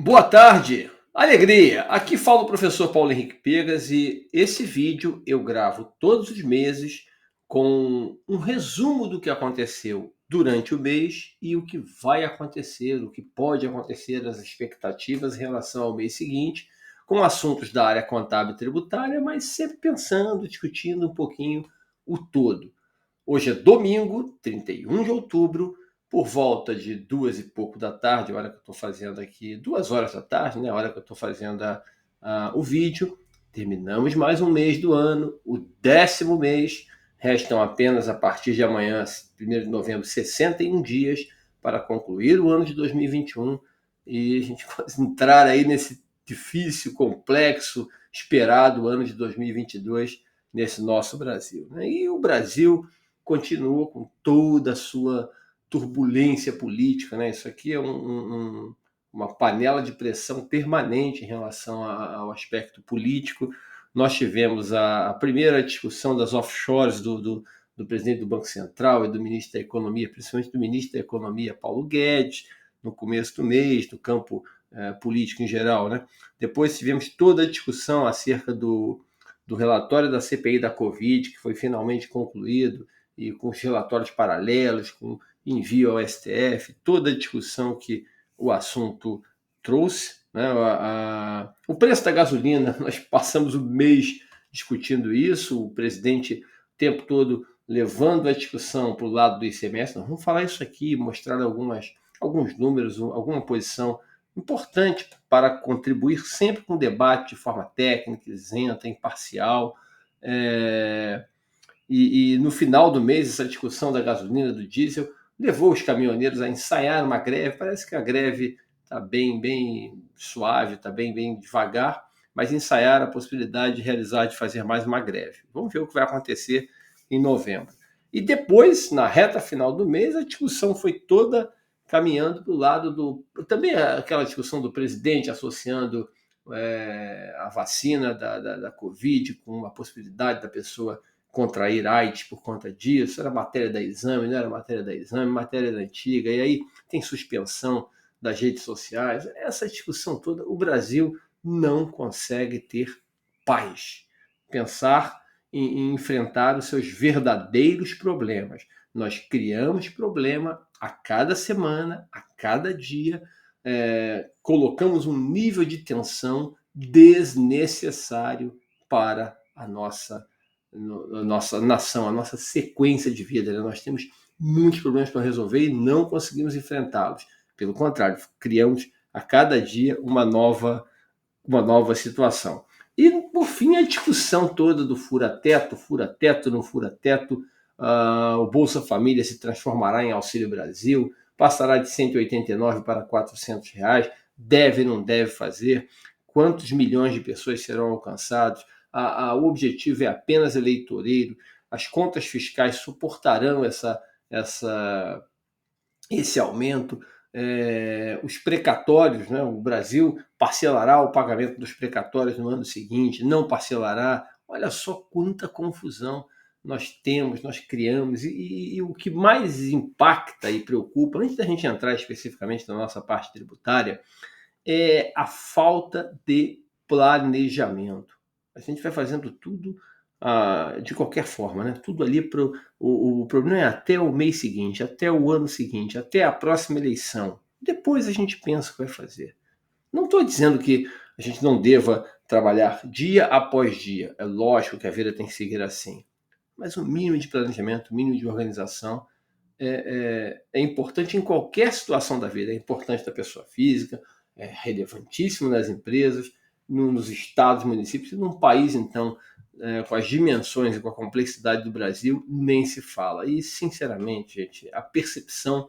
Boa tarde, alegria! Aqui fala o professor Paulo Henrique Pegas e esse vídeo eu gravo todos os meses com um resumo do que aconteceu durante o mês e o que vai acontecer, o que pode acontecer, as expectativas em relação ao mês seguinte, com assuntos da área contábil e tributária, mas sempre pensando, discutindo um pouquinho o todo. Hoje é domingo, 31 de outubro, por volta de 2 e pouco da tarde, a hora que eu estou fazendo aqui, 2 horas da tarde, né? A hora que eu estou fazendo o vídeo. Terminamos mais um mês do ano, o 10º mês. Restam apenas, a partir de amanhã, 1º de novembro, 61 dias para concluir o ano de 2021 e a gente entrar aí nesse difícil, complexo, esperado ano de 2022 nesse nosso Brasil, né? E o Brasil continua com toda a sua turbulência política, né? Isso aqui é uma panela de pressão permanente em relação ao aspecto político. Nós tivemos a primeira discussão das offshores do presidente do Banco Central e do ministro da Economia, principalmente do ministro da Economia, Paulo Guedes, no começo do mês, do campo político em geral, né? Depois tivemos toda a discussão acerca do relatório da CPI da Covid, que foi finalmente concluído, e com os relatórios paralelos, com envio ao STF, toda a discussão que o assunto trouxe, né? O preço da gasolina, nós passamos o mês discutindo isso, o presidente o tempo todo levando a discussão para o lado do ICMS. Nós vamos falar isso aqui, mostrar alguns números, alguma posição importante para contribuir sempre com o debate de forma técnica, isenta, imparcial. E no final do mês, essa discussão da gasolina, do diesel, levou os caminhoneiros a ensaiar uma greve. Parece que a greve está bem suave, está bem devagar, mas ensaiar a possibilidade de fazer mais uma greve. Vamos ver o que vai acontecer em novembro. E depois, na reta final do mês, a discussão foi toda caminhando para o lado do... Também aquela discussão do presidente associando a vacina da Covid com a possibilidade da pessoa contrair AIDS por conta disso, era matéria da Exame, não era matéria da Exame, matéria da antiga, e aí tem suspensão das redes sociais. Essa discussão toda, o Brasil não consegue ter paz, pensar em enfrentar os seus verdadeiros problemas. Nós criamos problema a cada semana, a cada dia, colocamos um nível de tensão desnecessário para a nossa nação, a nossa sequência de vida, né? Nós temos muitos problemas para resolver e não conseguimos enfrentá-los. Pelo contrário, criamos a cada dia uma nova situação. E, por fim, a discussão toda do fura-teto, não fura-teto, o Bolsa Família se transformará em Auxílio Brasil, passará de 189 para 400 reais, deve, não deve fazer, quantos milhões de pessoas serão alcançados, o objetivo é apenas eleitoreiro, as contas fiscais suportarão esse aumento, os precatórios, né? O Brasil parcelará o pagamento dos precatórios no ano seguinte, não parcelará. Olha só quanta confusão nós temos, nós criamos, e o que mais impacta e preocupa, antes da gente entrar especificamente na nossa parte tributária, é a falta de planejamento. A gente vai fazendo tudo de qualquer forma, né? Tudo ali o problema é até o mês seguinte, até o ano seguinte, até a próxima eleição. Depois a gente pensa o que vai fazer. Não estou dizendo que a gente não deva trabalhar dia após dia. É lógico que a vida tem que seguir assim. Mas o mínimo de planejamento, o mínimo de organização é importante em qualquer situação da vida. É importante da pessoa física, é relevantíssimo nas empresas, nos estados, municípios, e num país, então, com as dimensões e com a complexidade do Brasil, nem se fala. E, sinceramente, gente, a percepção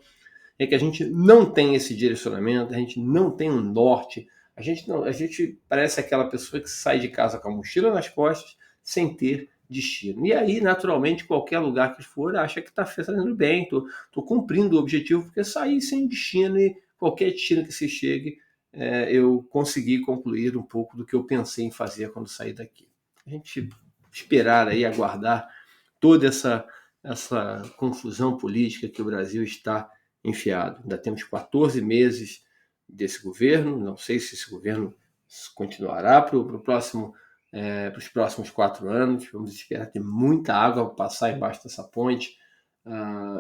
é que a gente não tem esse direcionamento, a gente não tem um norte, a gente parece aquela pessoa que sai de casa com a mochila nas costas, sem ter destino. E aí, naturalmente, qualquer lugar que for, acha que está fazendo bem, estou cumprindo o objetivo, porque sair sem destino e qualquer destino que se chegue, eu consegui concluir um pouco do que eu pensei em fazer quando saí daqui. A gente esperar aí, aguardar toda essa confusão política que o Brasil está enfiado. Ainda temos 14 meses desse governo. Não sei se esse governo continuará para os próximos 4 anos. Vamos esperar ter muita água para passar embaixo dessa ponte.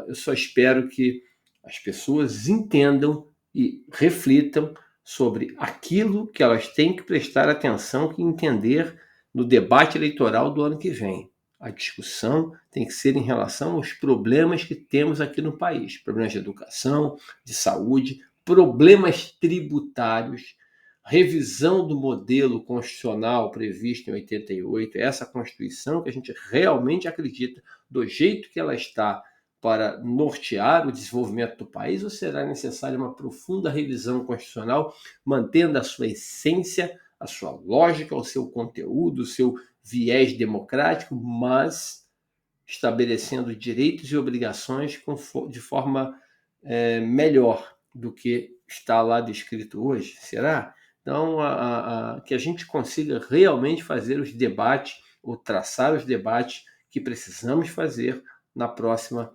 Eu só espero que as pessoas entendam e reflitam sobre aquilo que elas têm que prestar atenção, que entender no debate eleitoral do ano que vem. A discussão tem que ser em relação aos problemas que temos aqui no país. Problemas de educação, de saúde, problemas tributários, revisão do modelo constitucional previsto em 88, essa Constituição que a gente realmente acredita do jeito que ela está para nortear o desenvolvimento do país, ou será necessária uma profunda revisão constitucional, mantendo a sua essência, a sua lógica, o seu conteúdo, o seu viés democrático, mas estabelecendo direitos e obrigações de forma melhor do que está lá descrito hoje? Será? Então, que a gente consiga realmente fazer os debates, ou traçar os debates que precisamos fazer no próximo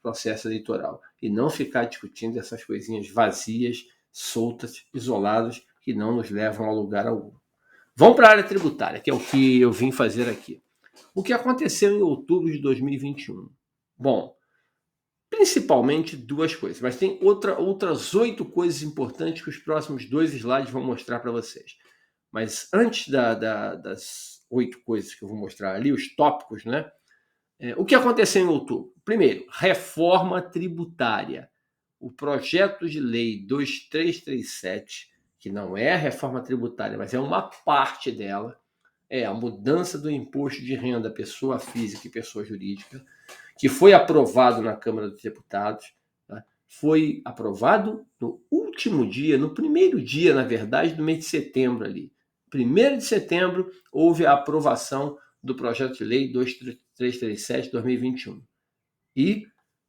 processo eleitoral. E não ficar discutindo essas coisinhas vazias, soltas, isoladas, que não nos levam a lugar algum. Vamos para a área tributária, que é o que eu vim fazer aqui. O que aconteceu em outubro de 2021? Bom, principalmente 2 coisas, mas tem outras 8 coisas importantes que os próximos 2 slides vão mostrar para vocês. Mas antes das 8 coisas que eu vou mostrar ali, os tópicos, né? O que aconteceu em outubro? Primeiro, reforma tributária. O projeto de lei 2337, que não é a reforma tributária, mas é uma parte dela, é a mudança do imposto de renda pessoa física e pessoa jurídica, que foi aprovado na Câmara dos Deputados. Tá? Foi aprovado no último dia, no primeiro dia, na verdade, do mês de setembro ali. 1º de setembro, houve a aprovação do projeto de lei 2337/2021. E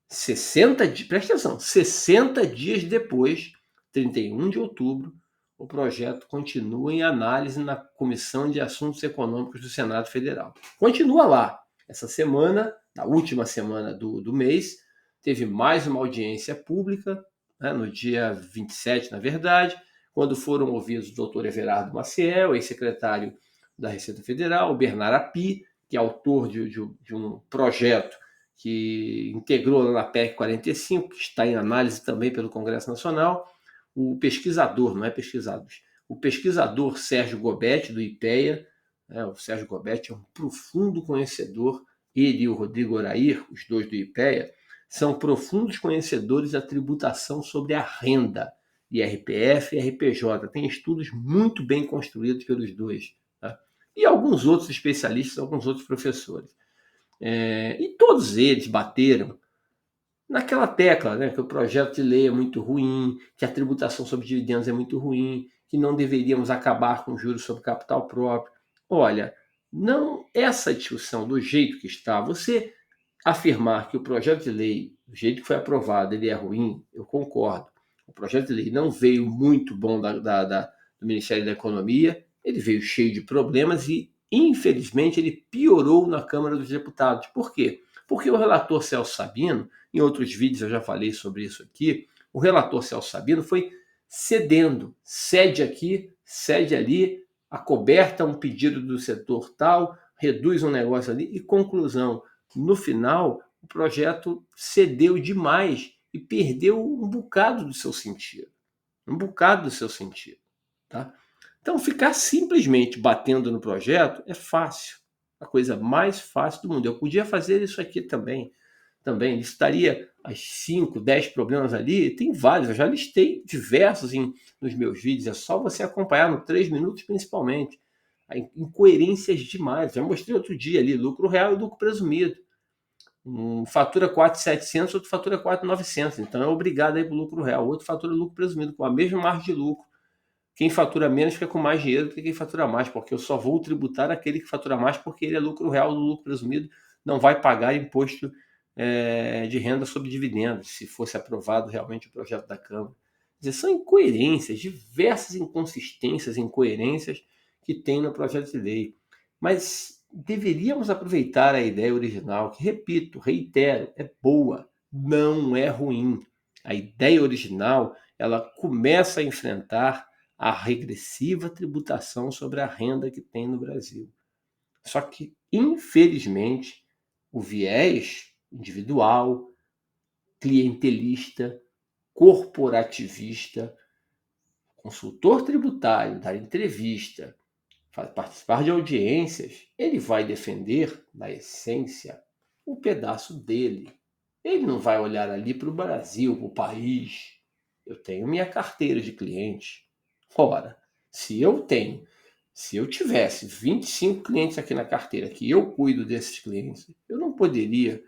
60 dias, presta atenção, 60 dias depois, 31 de outubro, o projeto continua em análise na Comissão de Assuntos Econômicos do Senado Federal. Continua lá. Essa semana, na última semana do mês, teve mais uma audiência pública, né, no dia 27, na verdade, quando foram ouvidos o doutor Everardo Maciel, ex-secretário da Receita Federal, o Bernardo Api, que é autor de um projeto que integrou lá na PEC 45, que está em análise também pelo Congresso Nacional, o pesquisador, não é pesquisador, o pesquisador Sérgio Gobetti, do IPEA, né, o Sérgio Gobetti é um profundo conhecedor, ele e o Rodrigo Orair, os dois do IPEA, são profundos conhecedores da tributação sobre a renda, IRPF e RPJ. Tem estudos muito bem construídos pelos dois. Tá? E alguns outros especialistas, alguns outros professores. E todos eles bateram naquela tecla, né, que o projeto de lei é muito ruim, que a tributação sobre dividendos é muito ruim, que não deveríamos acabar com juros sobre capital próprio. Olha, não essa discussão do jeito que está, você afirmar que o projeto de lei, do jeito que foi aprovado, ele é ruim, eu concordo. O projeto de lei não veio muito bom do Ministério da Economia, ele veio cheio de problemas e, infelizmente, ele piorou na Câmara dos Deputados. Por quê? Porque o relator Celso Sabino, em outros vídeos eu já falei sobre isso aqui, o relator Celso Sabino foi cedendo, cede aqui, cede ali, acoberta um pedido do setor tal, reduz um negócio ali e conclusão. No final, o projeto cedeu demais e perdeu um bocado do seu sentido. Um bocado do seu sentido. Tá? Então, ficar simplesmente batendo no projeto é fácil. A coisa mais fácil do mundo. Eu podia fazer isso aqui também. Listaria as 5, 10 problemas ali. Tem vários. Eu já listei diversos nos meus vídeos. É só você acompanhar no 3 minutos, principalmente. Incoerências demais. Já mostrei outro dia ali. Lucro real e lucro presumido. Um fatura 4.700, outro fatura 4.900. Então é obrigado a ir para o lucro real. Outro fatura lucro presumido com a mesma margem de lucro. Quem fatura menos fica com mais dinheiro do que quem fatura mais, porque eu só vou tributar aquele que fatura mais, porque ele é lucro real do lucro presumido, não vai pagar imposto de renda sobre dividendos, se fosse aprovado realmente o projeto da Câmara. Quer dizer, são incoerências, diversas inconsistências, incoerências que tem no projeto de lei. Mas deveríamos aproveitar a ideia original, que, repito, reitero, é boa, não é ruim. a ideia original, ela começa a enfrentar a regressiva tributação sobre a renda que tem no Brasil. Só que, infelizmente, o viés individual, clientelista, corporativista, consultor tributário, dar entrevista, participar de audiências, ele vai defender, na essência, o pedaço dele. Ele não vai olhar ali para o Brasil, para o país. Eu tenho minha carteira de clientes. Ora, se eu tivesse 25 clientes aqui na carteira, que eu cuido desses clientes, eu não poderia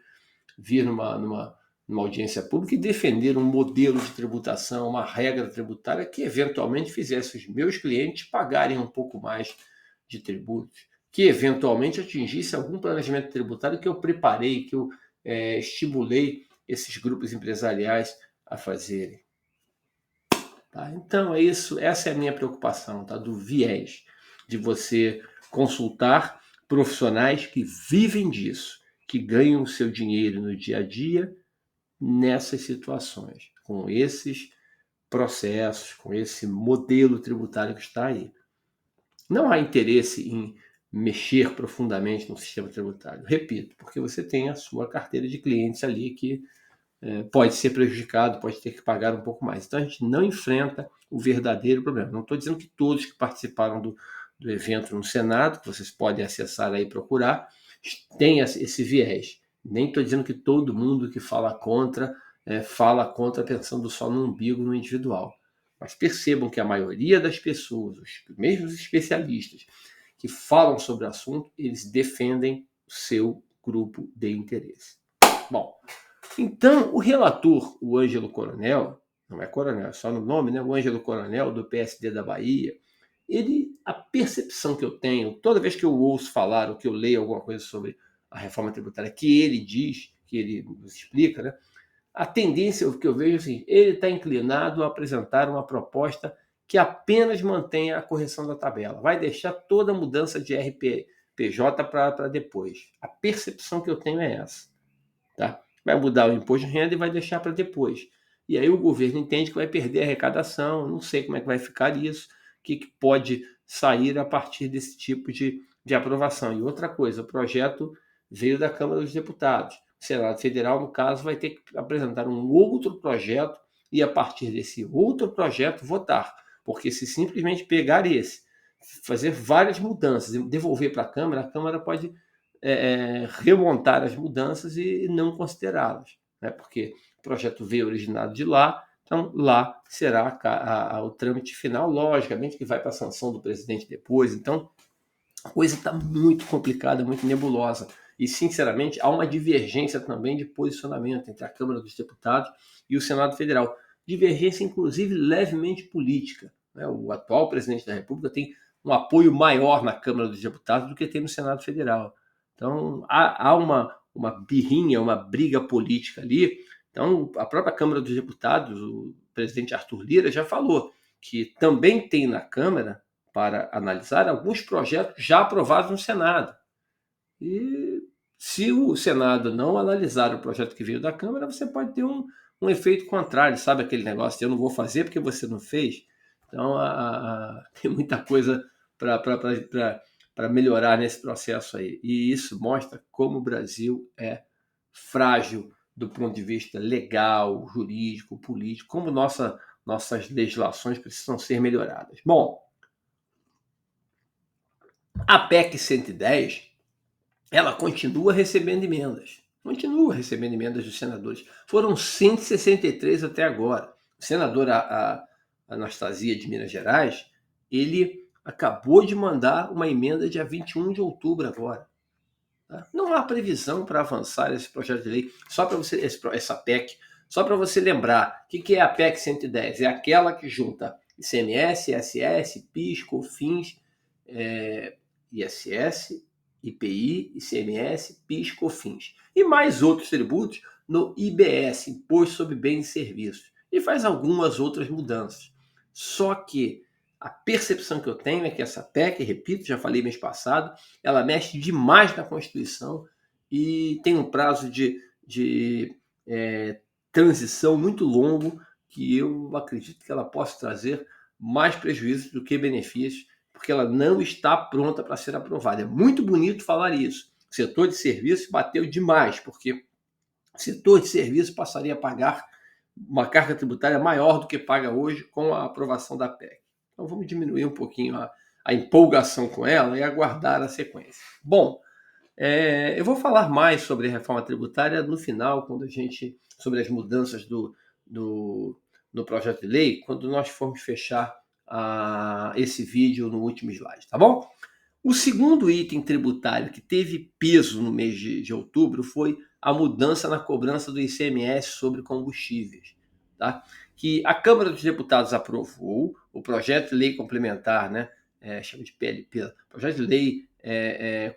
vir numa audiência pública e defender um modelo de tributação, uma regra tributária que eventualmente fizesse os meus clientes pagarem um pouco mais de tributos, que eventualmente atingisse algum planejamento tributário que eu preparei, que eu estimulei esses grupos empresariais a fazerem. Tá? Então é isso, essa é a minha preocupação, tá? Do viés, de você consultar profissionais que vivem disso, que ganham o seu dinheiro no dia a dia nessas situações, com esses processos, com esse modelo tributário que está aí. Não há interesse em mexer profundamente no sistema tributário. Repito, porque você tem a sua carteira de clientes ali que pode ser prejudicado, pode ter que pagar um pouco mais. Então a gente não enfrenta o verdadeiro problema. Não estou dizendo que todos que participaram do evento no Senado, que vocês podem acessar aí e procurar, tem esse viés. Nem estou dizendo que todo mundo que fala contra pensando só no umbigo, no individual. Mas percebam que a maioria das pessoas, mesmo os especialistas que falam sobre o assunto, eles defendem o seu grupo de interesse. Bom, então o relator, o Ângelo Coronel, não é coronel, é só no nome, né? O Ângelo Coronel, do PSD da Bahia, a percepção que eu tenho, toda vez que eu ouço falar ou que eu leio alguma coisa sobre a reforma tributária que ele diz, que ele nos explica, né? A tendência que eu vejo é assim, ele está inclinado a apresentar uma proposta que apenas mantenha a correção da tabela. Vai deixar toda a mudança de RPJ para depois. A percepção que eu tenho é essa. Tá? Vai mudar o imposto de renda e vai deixar para depois. E aí o governo entende que vai perder a arrecadação, não sei como é que vai ficar isso, o que pode sair a partir desse tipo de aprovação. E outra coisa, o projeto veio da Câmara dos Deputados. O Senado Federal, no caso, vai ter que apresentar um outro projeto e, a partir desse outro projeto, votar. Porque se simplesmente pegar esse, fazer várias mudanças e devolver para a Câmara pode remontar as mudanças e não considerá-las, né? Porque o projeto veio originado de lá, então lá será o trâmite final, logicamente que vai para a sanção do presidente depois, então a coisa está muito complicada, muito nebulosa. E, sinceramente, há uma divergência também de posicionamento entre a Câmara dos Deputados e o Senado Federal. Divergência, inclusive, levemente política, né? O atual presidente da República tem um apoio maior na Câmara dos Deputados do que tem no Senado Federal. Então, há uma birrinha, uma briga política ali. Então, a própria Câmara dos Deputados, o presidente Arthur Lira já falou que também tem na Câmara para analisar alguns projetos já aprovados no Senado. E se o Senado não analisar o projeto que veio da Câmara, você pode ter um efeito contrário, sabe aquele negócio de eu não vou fazer porque você não fez? Então, tem muita coisa para melhorar nesse processo aí. E isso mostra como o Brasil é frágil do ponto de vista legal, jurídico, político, como nossas legislações precisam ser melhoradas. Bom, a PEC 110, ela continua recebendo emendas. Continua recebendo emendas dos senadores. Foram 163 até agora. O senador Anastasia de Minas Gerais, ele acabou de mandar uma emenda dia 21 de outubro agora. Tá? Não há previsão para avançar esse projeto de lei, só para você, essa PEC, só para você lembrar, o que é a PEC 110? É aquela que junta ICMS, ISS, PIS, COFINS, ISS, IPI, ICMS, PIS, COFINS e mais outros tributos no IBS, Imposto sobre Bens e Serviços, e faz algumas outras mudanças. Só que a percepção que eu tenho é que essa PEC, repito, já falei mês passado, ela mexe demais na Constituição e tem um prazo de transição muito longo que eu acredito que ela possa trazer mais prejuízos do que benefícios, porque ela não está pronta para ser aprovada. É muito bonito falar isso. O setor de serviços bateu demais, porque o setor de serviços passaria a pagar uma carga tributária maior do que paga hoje com a aprovação da PEC. Então vamos diminuir um pouquinho a empolgação com ela e aguardar a sequência. Bom, eu vou falar mais sobre a reforma tributária no final, quando a gente, sobre as mudanças no projeto de lei, quando nós formos fechar esse vídeo no último slide, tá bom? O segundo item tributário que teve peso no mês de outubro foi a mudança na cobrança do ICMS sobre combustíveis, tá? Que a Câmara dos Deputados aprovou o projeto de lei complementar, né? Chama de PLP, projeto de lei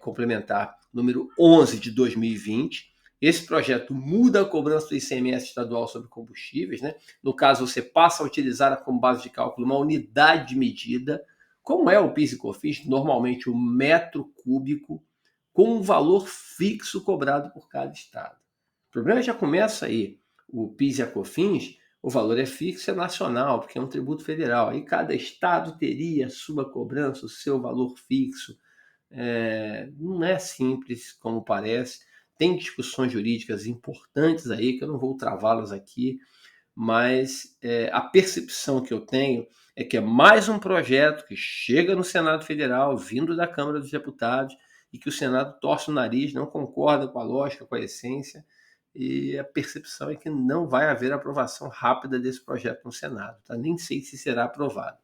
complementar número 11 de 2020. Esse projeto muda a cobrança do ICMS estadual sobre combustíveis, né? No caso, você passa a utilizar como base de cálculo uma unidade de medida, como é o PIS e COFINS, normalmente o metro cúbico, com um valor fixo cobrado por cada estado. O problema já começa aí. O PIS e a COFINS, o valor é fixo, é nacional, porque é um tributo federal. Aí cada estado teria a sua cobrança, o seu valor fixo. Não é simples como parece. Tem discussões jurídicas importantes aí, que eu não vou travá-las aqui, mas a percepção que eu tenho é que é mais um projeto que chega no Senado Federal, vindo da Câmara dos Deputados, e que o Senado torce o nariz, não concorda com a lógica, com a essência, e a percepção é que não vai haver aprovação rápida desse projeto no Senado, tá? Nem sei se será aprovado.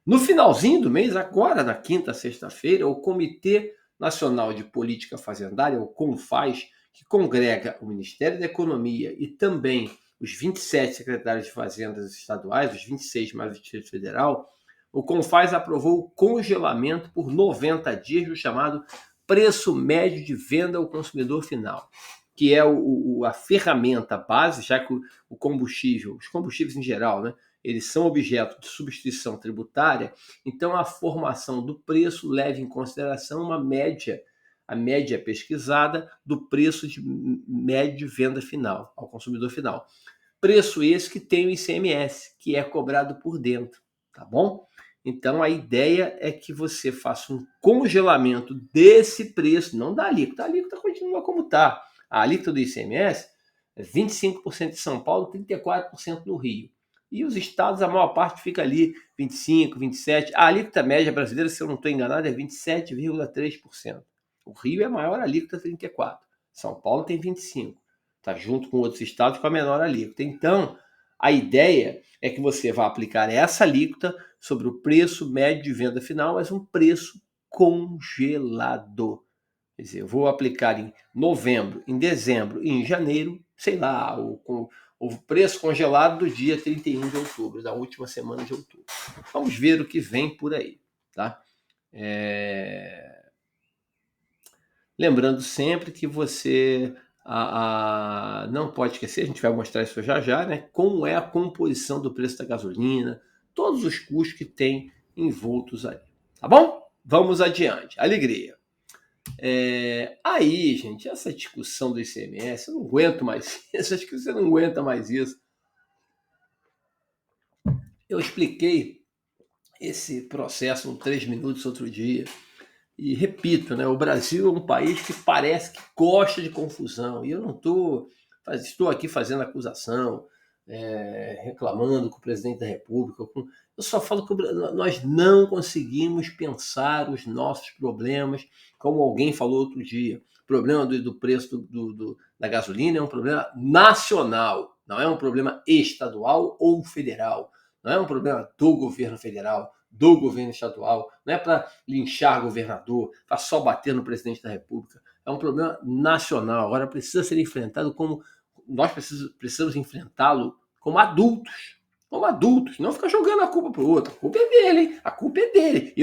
No finalzinho do mês, agora na quinta, sexta-feira, o Comitê Nacional de Política Fazendária, o CONFAS, que congrega o Ministério da Economia e também os 27 secretários de fazendas estaduais, os 26 mais o Distrito Federal, o CONFAS aprovou o congelamento por 90 dias do chamado preço médio de venda ao consumidor final, que é a ferramenta base, já que o combustível, os combustíveis em geral, né, eles são objeto de substituição tributária, então a formação do preço leva em consideração uma média, a média pesquisada do preço de médio de venda final, ao consumidor final. Preço esse que tem o ICMS, que é cobrado por dentro, tá bom? Então a ideia é que você faça um congelamento desse preço, não da alíquota. A alíquota continua como está. A alíquota do ICMS é 25% de São Paulo, 34% no Rio. E os estados, a maior parte fica ali 25%, 27%. A alíquota média brasileira, se eu não estou enganado, é 27,3%. O Rio é a maior alíquota, 34%. São Paulo tem 25%. Está junto com outros estados com a menor alíquota. Então, a ideia é que você vá aplicar essa alíquota sobre o preço médio de venda final, mas um preço congelado. Quer dizer, eu vou aplicar em novembro, em dezembro e em janeiro, sei lá, o preço congelado do dia 31 de outubro, da última semana de outubro. Vamos ver o que vem por aí, tá? Lembrando sempre que você não pode esquecer, a gente vai mostrar isso já já, né? Como é a composição do preço da gasolina, todos os custos que tem envoltos aí, tá bom? Vamos adiante. Alegria. Aí, gente, essa discussão do ICMS, eu não aguento mais isso, acho que você não aguenta mais isso. Eu expliquei esse processo em 3 minutos outro dia. E repito, né, o Brasil é um país que parece que gosta de confusão. E eu não estou aqui fazendo acusação, reclamando com o presidente da República. Eu só falo que nós não conseguimos pensar os nossos problemas, como alguém falou outro dia. O problema do preço da gasolina é um problema nacional, não é um problema estadual ou federal. Não é um problema do governo federal, do governo estadual, não é para linchar governador, para só bater no presidente da República. É um problema nacional. Agora precisa ser enfrentado como nós precisamos enfrentá-lo como adultos. Como adultos, não ficar jogando a culpa para o outro. A culpa é dele, hein? A culpa é dele.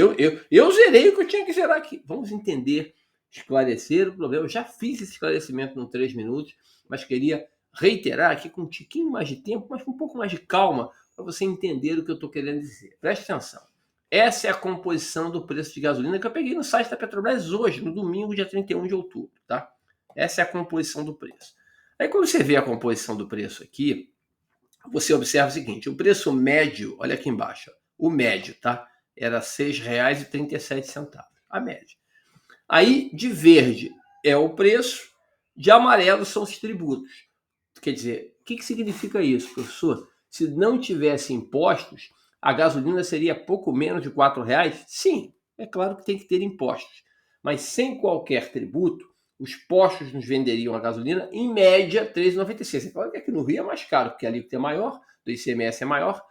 Eu zerei o que eu tinha que zerar aqui. Vamos entender, esclarecer o problema. Eu já fiz esse esclarecimento em 3 minutos, mas queria reiterar aqui com um tiquinho mais de tempo, mas com um pouco mais de calma, para você entender o que eu estou querendo dizer. Preste atenção. Essa é a composição do preço de gasolina que eu peguei no site da Petrobras hoje, no domingo, dia 31 de outubro. Tá? Essa é a composição do preço. Aí quando você vê a composição do preço aqui, você observa o seguinte, o preço médio, olha aqui embaixo, o médio, tá? Era R$ 6,37, a média. Aí, de verde é o preço, de amarelo são os tributos. Quer dizer, o que significa isso, professor? Se não tivesse impostos, a gasolina seria pouco menos de R$ 4? Sim, é claro que tem que ter impostos. Mas sem qualquer tributo, os postos nos venderiam a gasolina, em média, R$ 3,96. É claro que aqui no Rio é mais caro, porque a alíquota é maior, do ICMS é maior,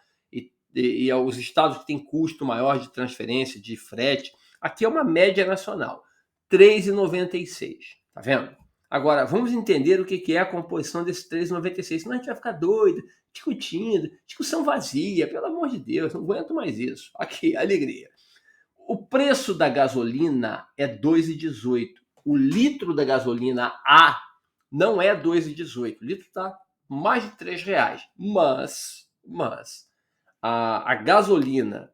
e os estados que têm custo maior de transferência, de frete, aqui é uma média nacional, R$ 3,96. Tá vendo? Agora, vamos entender o que é a composição desse 3,96, senão a gente vai ficar doido, discutindo, discussão vazia, pelo amor de Deus, não aguento mais isso. Aqui, alegria. O preço da gasolina é 2,18. O litro da gasolina A não é 2,18. O litro está mais de R$ 3. Mas a gasolina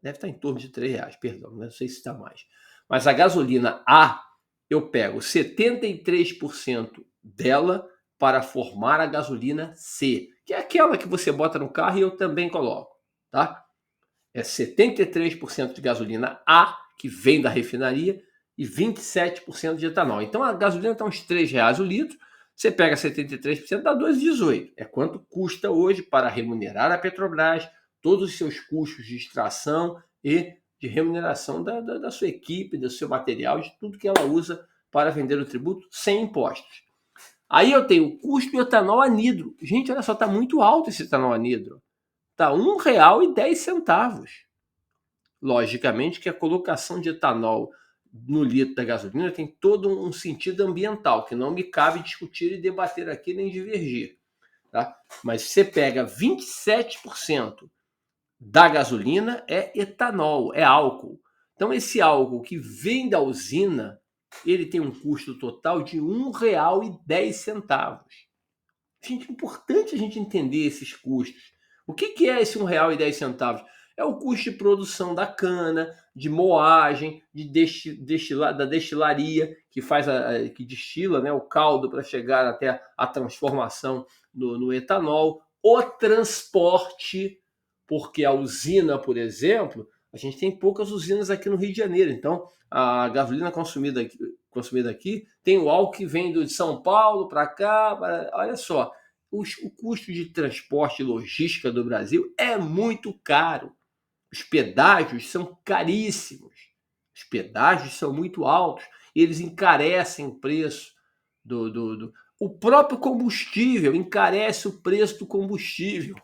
deve estar em torno de R$ 3, perdão, não sei se está mais. Mas a gasolina A, eu pego 73% dela para formar a gasolina C, que é aquela que você bota no carro e eu também coloco, tá? É 73% de gasolina A, que vem da refinaria, e 27% de etanol. Então a gasolina está uns R$ 3 o litro, você pega 73%, dá 2,18. É quanto custa hoje para remunerar a Petrobras, todos os seus custos de extração e de remuneração da sua equipe, do seu material, de tudo que ela usa para vender o tributo sem impostos. Aí eu tenho o custo do etanol anidro. Gente, olha só, está muito alto esse etanol anidro. Está R$ 1,10. Logicamente que a colocação de etanol no litro da gasolina tem todo um sentido ambiental, que não me cabe discutir e debater aqui nem divergir. Tá? Mas você pega 27% da gasolina é etanol, é álcool. Então esse álcool que vem da usina, ele tem um custo total de R$ 1,10. Gente, é importante a gente entender esses custos. O que é esse R$ 1,10? É o custo de produção da cana, de moagem, da destilaria, que faz que destila, né, o caldo para chegar até a transformação no etanol, o transporte, porque a usina, por exemplo, a gente tem poucas usinas aqui no Rio de Janeiro, então a gasolina consumida aqui tem o álcool que vem de São Paulo para cá, olha só, o custo de transporte e logística do Brasil é muito caro. Os pedágios são caríssimos. Os pedágios são muito altos. Eles encarecem o preço O próprio combustível encarece o preço do combustível.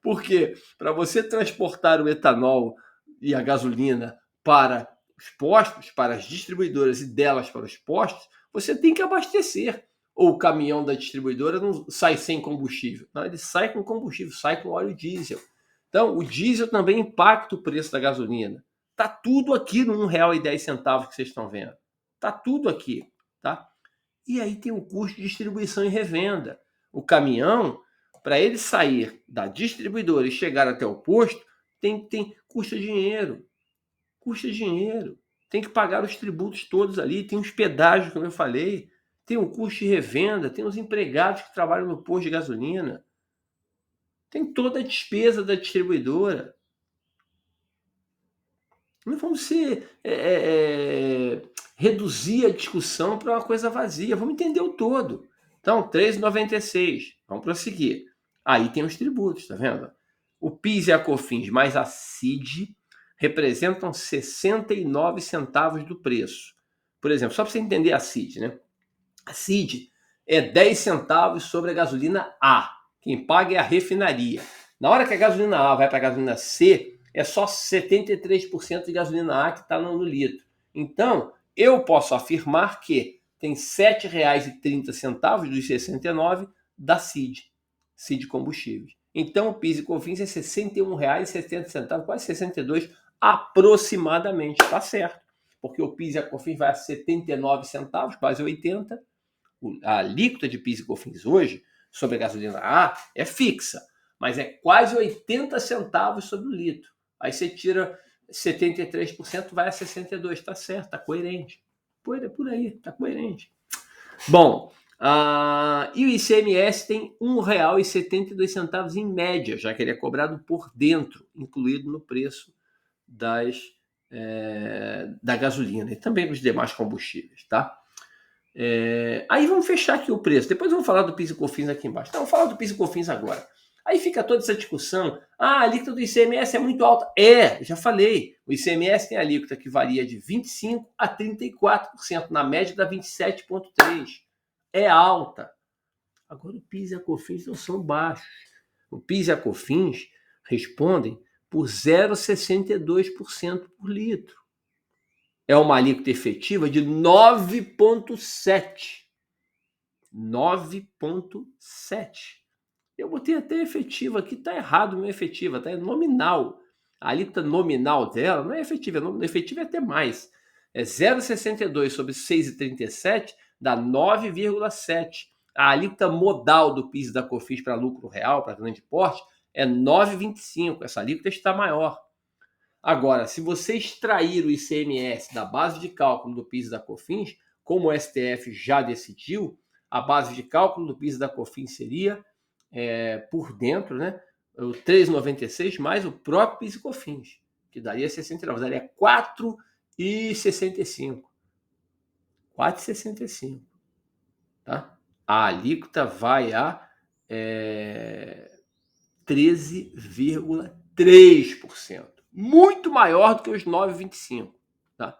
Porque para você transportar o etanol e a gasolina para os postos, para as distribuidoras e delas para os postos, você tem que abastecer. Ou o caminhão da distribuidora não sai sem combustível. Não, ele sai com combustível, sai com óleo diesel. Então, o diesel também impacta o preço da gasolina. Tá tudo aqui no R$ 1,10 que vocês estão vendo. Tá tudo aqui, tá? E aí tem o custo de distribuição e revenda. O caminhão, para ele sair da distribuidora e chegar até o posto, custa dinheiro. Custa dinheiro. Tem que pagar os tributos todos ali, tem os pedágios, como eu falei, tem o custo de revenda, tem os empregados que trabalham no posto de gasolina, tem toda a despesa da distribuidora. Não vamos reduzir a discussão para uma coisa vazia, vamos entender o todo. Então, 3,96. Vamos prosseguir. Aí tem os tributos, tá vendo? O PIS e a COFINS mais a CID representam 69 centavos do preço. Por exemplo, só para você entender a CID, né? A CID é 10 centavos sobre a gasolina A. Quem paga é a refinaria. Na hora que a gasolina A vai para a gasolina C, é só 73% de gasolina A que está no litro. Então, eu posso afirmar que tem R$ 7,30 dos 69 da CID Combustíveis. Então, o PIS e COFINS é R$ 61,70, quase 62 aproximadamente. Está certo, porque o PIS e a COFINS vai a 79 centavos, quase 80. A alíquota de PIS e COFINS hoje sobre a gasolina A é fixa, mas é quase 80 centavos sobre o litro. Aí você tira 73%, vai a 62%, está certo, está coerente. Por aí, está coerente. Bom, E o ICMS tem R$ 1,72 em média, já que ele é cobrado por dentro, incluído no preço da gasolina e também dos demais combustíveis, tá? Aí vamos fechar aqui o preço. Depois vamos falar do PIS e COFINS aqui embaixo. Então, vamos falar do PIS e COFINS agora. Aí fica toda essa discussão. A alíquota do ICMS é muito alta. Já falei. O ICMS tem alíquota que varia de 25% a 34%. Na média dá 27,3%. É alta. Agora o PIS e a COFINS não são baixos. O PIS e a COFINS respondem por 0,62% por litro. É uma alíquota efetiva de 9,7%. 9,7%. Eu botei até efetiva aqui, tá errado, não é efetiva, tá? É nominal. A alíquota nominal dela não é efetiva, efetiva é até mais. É 0,62 sobre 6,37 dá 9,7. A alíquota modal do PIS e da COFINS para lucro real, para grande porte, é 9,25. Essa alíquota está maior. Agora, se você extrair o ICMS da base de cálculo do PIS e da COFINS, como o STF já decidiu, a base de cálculo do PIS e da COFINS seria, por dentro, né, o 3,96 mais o próprio PIS e COFINS, que daria 69, daria 4,65. 4,65. Tá? A alíquota vai a 13,3%. Muito maior do que os 9,25%. Tá?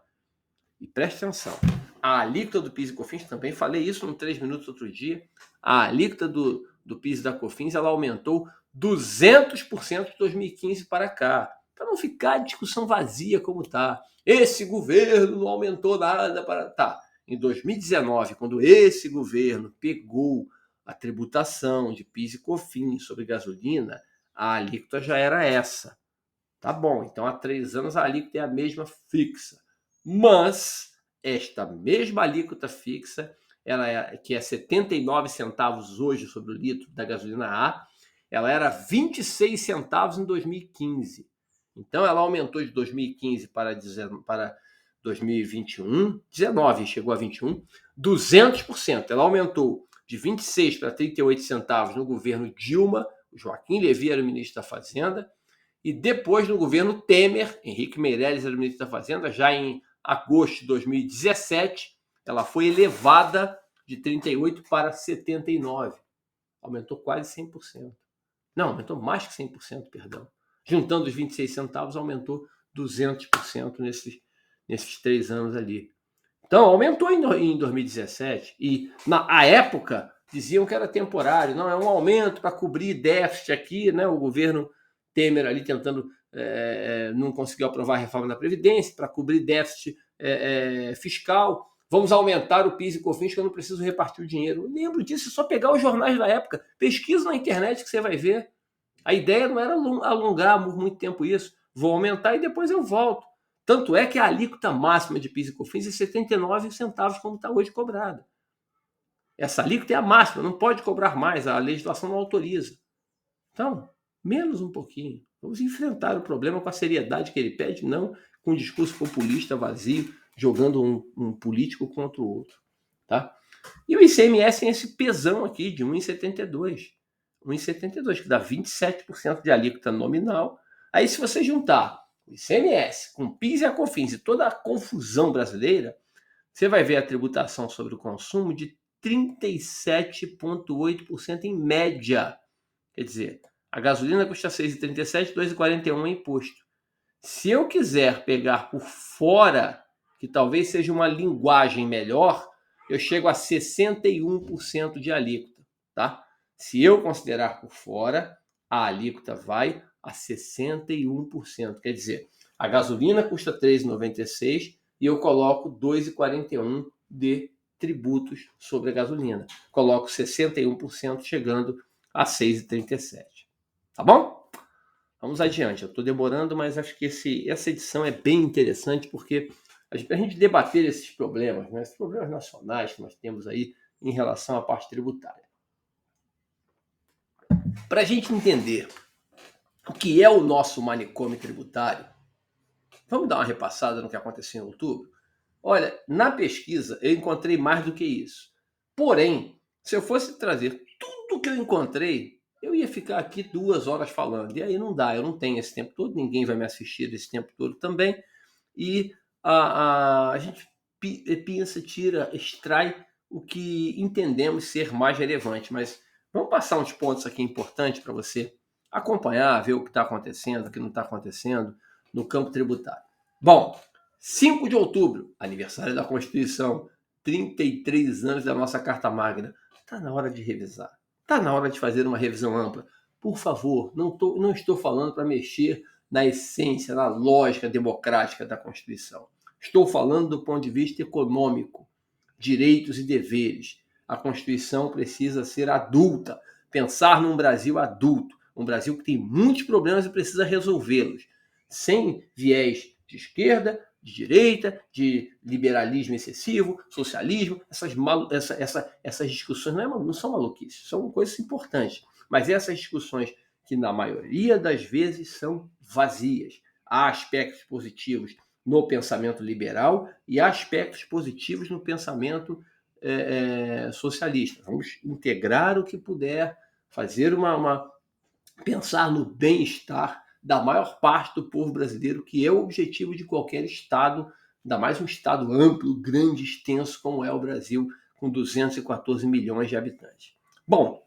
E preste atenção. A alíquota do PIS e COFINS, também falei isso no 3 minutos outro dia, a alíquota do PIS e da COFINS, ela aumentou 200% de 2015 para cá. Para não ficar a discussão vazia como tá. Esse governo não aumentou nada para... Tá, em 2019, quando esse governo pegou a tributação de PIS e COFINS sobre gasolina, a alíquota já era essa. Tá bom, então há 3 anos a alíquota é a mesma fixa. Mas esta mesma alíquota fixa, que é 79 centavos hoje sobre o litro da gasolina A, ela era 26 centavos em 2015. Então ela aumentou de 2015 para 2021, 19 chegou a 21, 200%. Ela aumentou de 26 para 38 centavos no governo Dilma, o Joaquim Levy era o ministro da Fazenda, e depois no governo Temer, Henrique Meirelles era o ministro da Fazenda, já em agosto de 2017, ela foi elevada de 38 para 79. Aumentou quase 100%. Não, aumentou mais que 100%, perdão. Juntando os 26 centavos, aumentou 200% nesses 3 anos ali. Então, aumentou em 2017. E na época, diziam que era temporário. Não, é um aumento para cobrir déficit aqui, né? O governo Temer ali tentando, não conseguiu aprovar a reforma da Previdência, para cobrir déficit fiscal. Vamos aumentar o PIS e COFINS, que eu não preciso repartir o dinheiro. Eu lembro disso, é só pegar os jornais da época. Pesquisa na internet que você vai ver. A ideia não era alongar por muito tempo isso. Vou aumentar e depois eu volto. Tanto é que a alíquota máxima de PIS e COFINS é 79 centavos, como está hoje cobrada. Essa alíquota é a máxima, não pode cobrar mais, a legislação não autoriza. Então, menos um pouquinho. Vamos enfrentar o problema com a seriedade que ele pede, não com um discurso populista vazio, jogando um político contra o outro. Tá? E o ICMS tem esse pesão aqui de 1,72. 1,72, que dá 27% de alíquota nominal. Aí, se você juntar o ICMS com o PIS e a COFINS e toda a confusão brasileira, você vai ver a tributação sobre o consumo de 37,8% em média. Quer dizer, a gasolina custa 6,37, 2,41 é imposto. Se eu quiser pegar por fora, que talvez seja uma linguagem melhor, eu chego a 61% de alíquota, tá? Se eu considerar por fora, a alíquota vai a 61%. Quer dizer, a gasolina custa 3,96 e eu coloco 2,41 de tributos sobre a gasolina. Coloco 61%, chegando a 6,37. Tá bom? Vamos adiante. Eu estou demorando, mas acho que essa edição é bem interessante porque a gente debater esses problemas, né? Esses problemas nacionais que nós temos aí em relação à parte tributária. Para a gente entender o que é o nosso manicômio tributário, vamos dar uma repassada no que aconteceu em outubro? Olha, na pesquisa eu encontrei mais do que isso. Porém, Se eu fosse trazer tudo que eu encontrei, eu ia ficar aqui 2 horas falando. E aí não dá, eu não tenho esse tempo todo, ninguém vai me assistir esse tempo todo também. E a gente pensa, tira, extrai o que entendemos ser mais relevante. Mas vamos passar uns pontos aqui importantes para você acompanhar, ver o que está acontecendo, o que não está acontecendo no campo tributário. Bom, 5 de outubro, aniversário da Constituição, 33 anos da nossa Carta Magna. Está na hora de revisar. Está na hora de fazer uma revisão ampla. Por favor, não estou falando para mexer na essência, na lógica democrática da Constituição. Estou falando do ponto de vista econômico, direitos e deveres. A Constituição precisa ser adulta, pensar num Brasil adulto, um Brasil que tem muitos problemas e precisa resolvê-los, sem viés de esquerda, de direita, de liberalismo excessivo, socialismo, essas discussões não são maluquices, são coisas importantes, mas essas discussões que na maioria das vezes são vazias. Há aspectos positivos no pensamento liberal e há aspectos positivos no pensamento socialista. Vamos integrar o que puder, fazer pensar no bem-estar da maior parte do povo brasileiro, que é o objetivo de qualquer Estado, ainda mais um Estado amplo, grande, extenso, como é o Brasil, com 214 milhões de habitantes. Bom,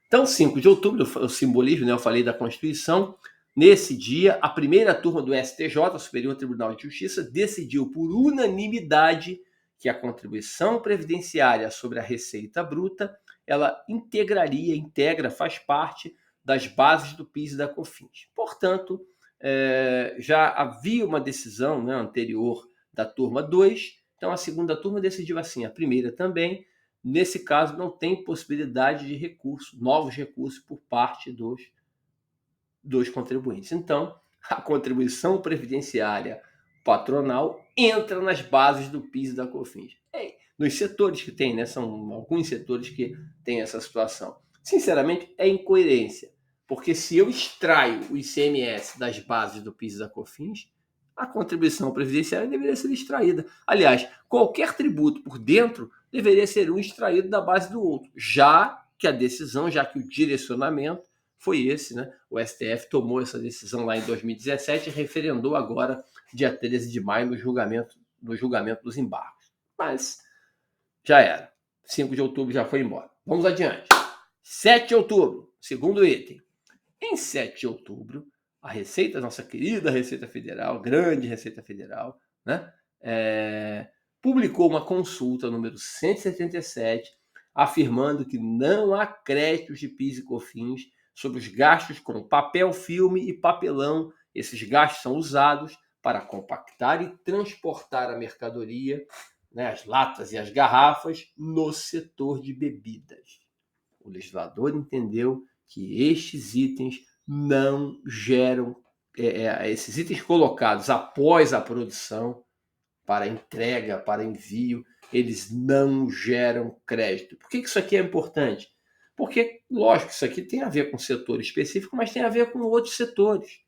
então 5 de outubro, o simbolismo, né, eu falei da Constituição. Nesse dia, a primeira turma do STJ, Superior Tribunal de Justiça, decidiu por unanimidade que a contribuição previdenciária sobre a receita bruta, ela integra, faz parte das bases do PIS e da COFINS. Portanto, já havia uma decisão, né, anterior da turma 2, então a segunda turma decidiu assim, a primeira também. Nesse caso, não tem possibilidade de recurso, novos recursos por parte dos contribuintes. Então, a contribuição previdenciária patronal entra nas bases do PIS e da COFINS. Nos setores que tem, né, são alguns setores que têm essa situação. Sinceramente, é incoerência, porque se eu extraio o ICMS das bases do PIS e da COFINS, a contribuição previdenciária deveria ser extraída. Aliás, qualquer tributo por dentro deveria ser um extraído da base do outro, já que o direcionamento foi esse, né? O STF tomou essa decisão lá em 2017 e referendou agora, dia 13 de maio, no julgamento dos embargos. Mas já era. 5 de outubro já foi embora. Vamos adiante. 7 de outubro, segundo item. Em 7 de outubro, a Receita, nossa querida Receita Federal, grande Receita Federal, né, publicou uma consulta número 177, afirmando que não há créditos de PIS e COFINS sobre os gastos com papel filme e papelão. Esses gastos são usados para compactar e transportar a mercadoria, né, as latas e as garrafas, no setor de bebidas. O legislador entendeu que estes itens não geram, esses itens colocados após a produção, para entrega, para envio, eles não geram crédito. Por que isso aqui é importante? Porque, lógico, isso aqui tem a ver com um setor específico, mas tem a ver com outros setores.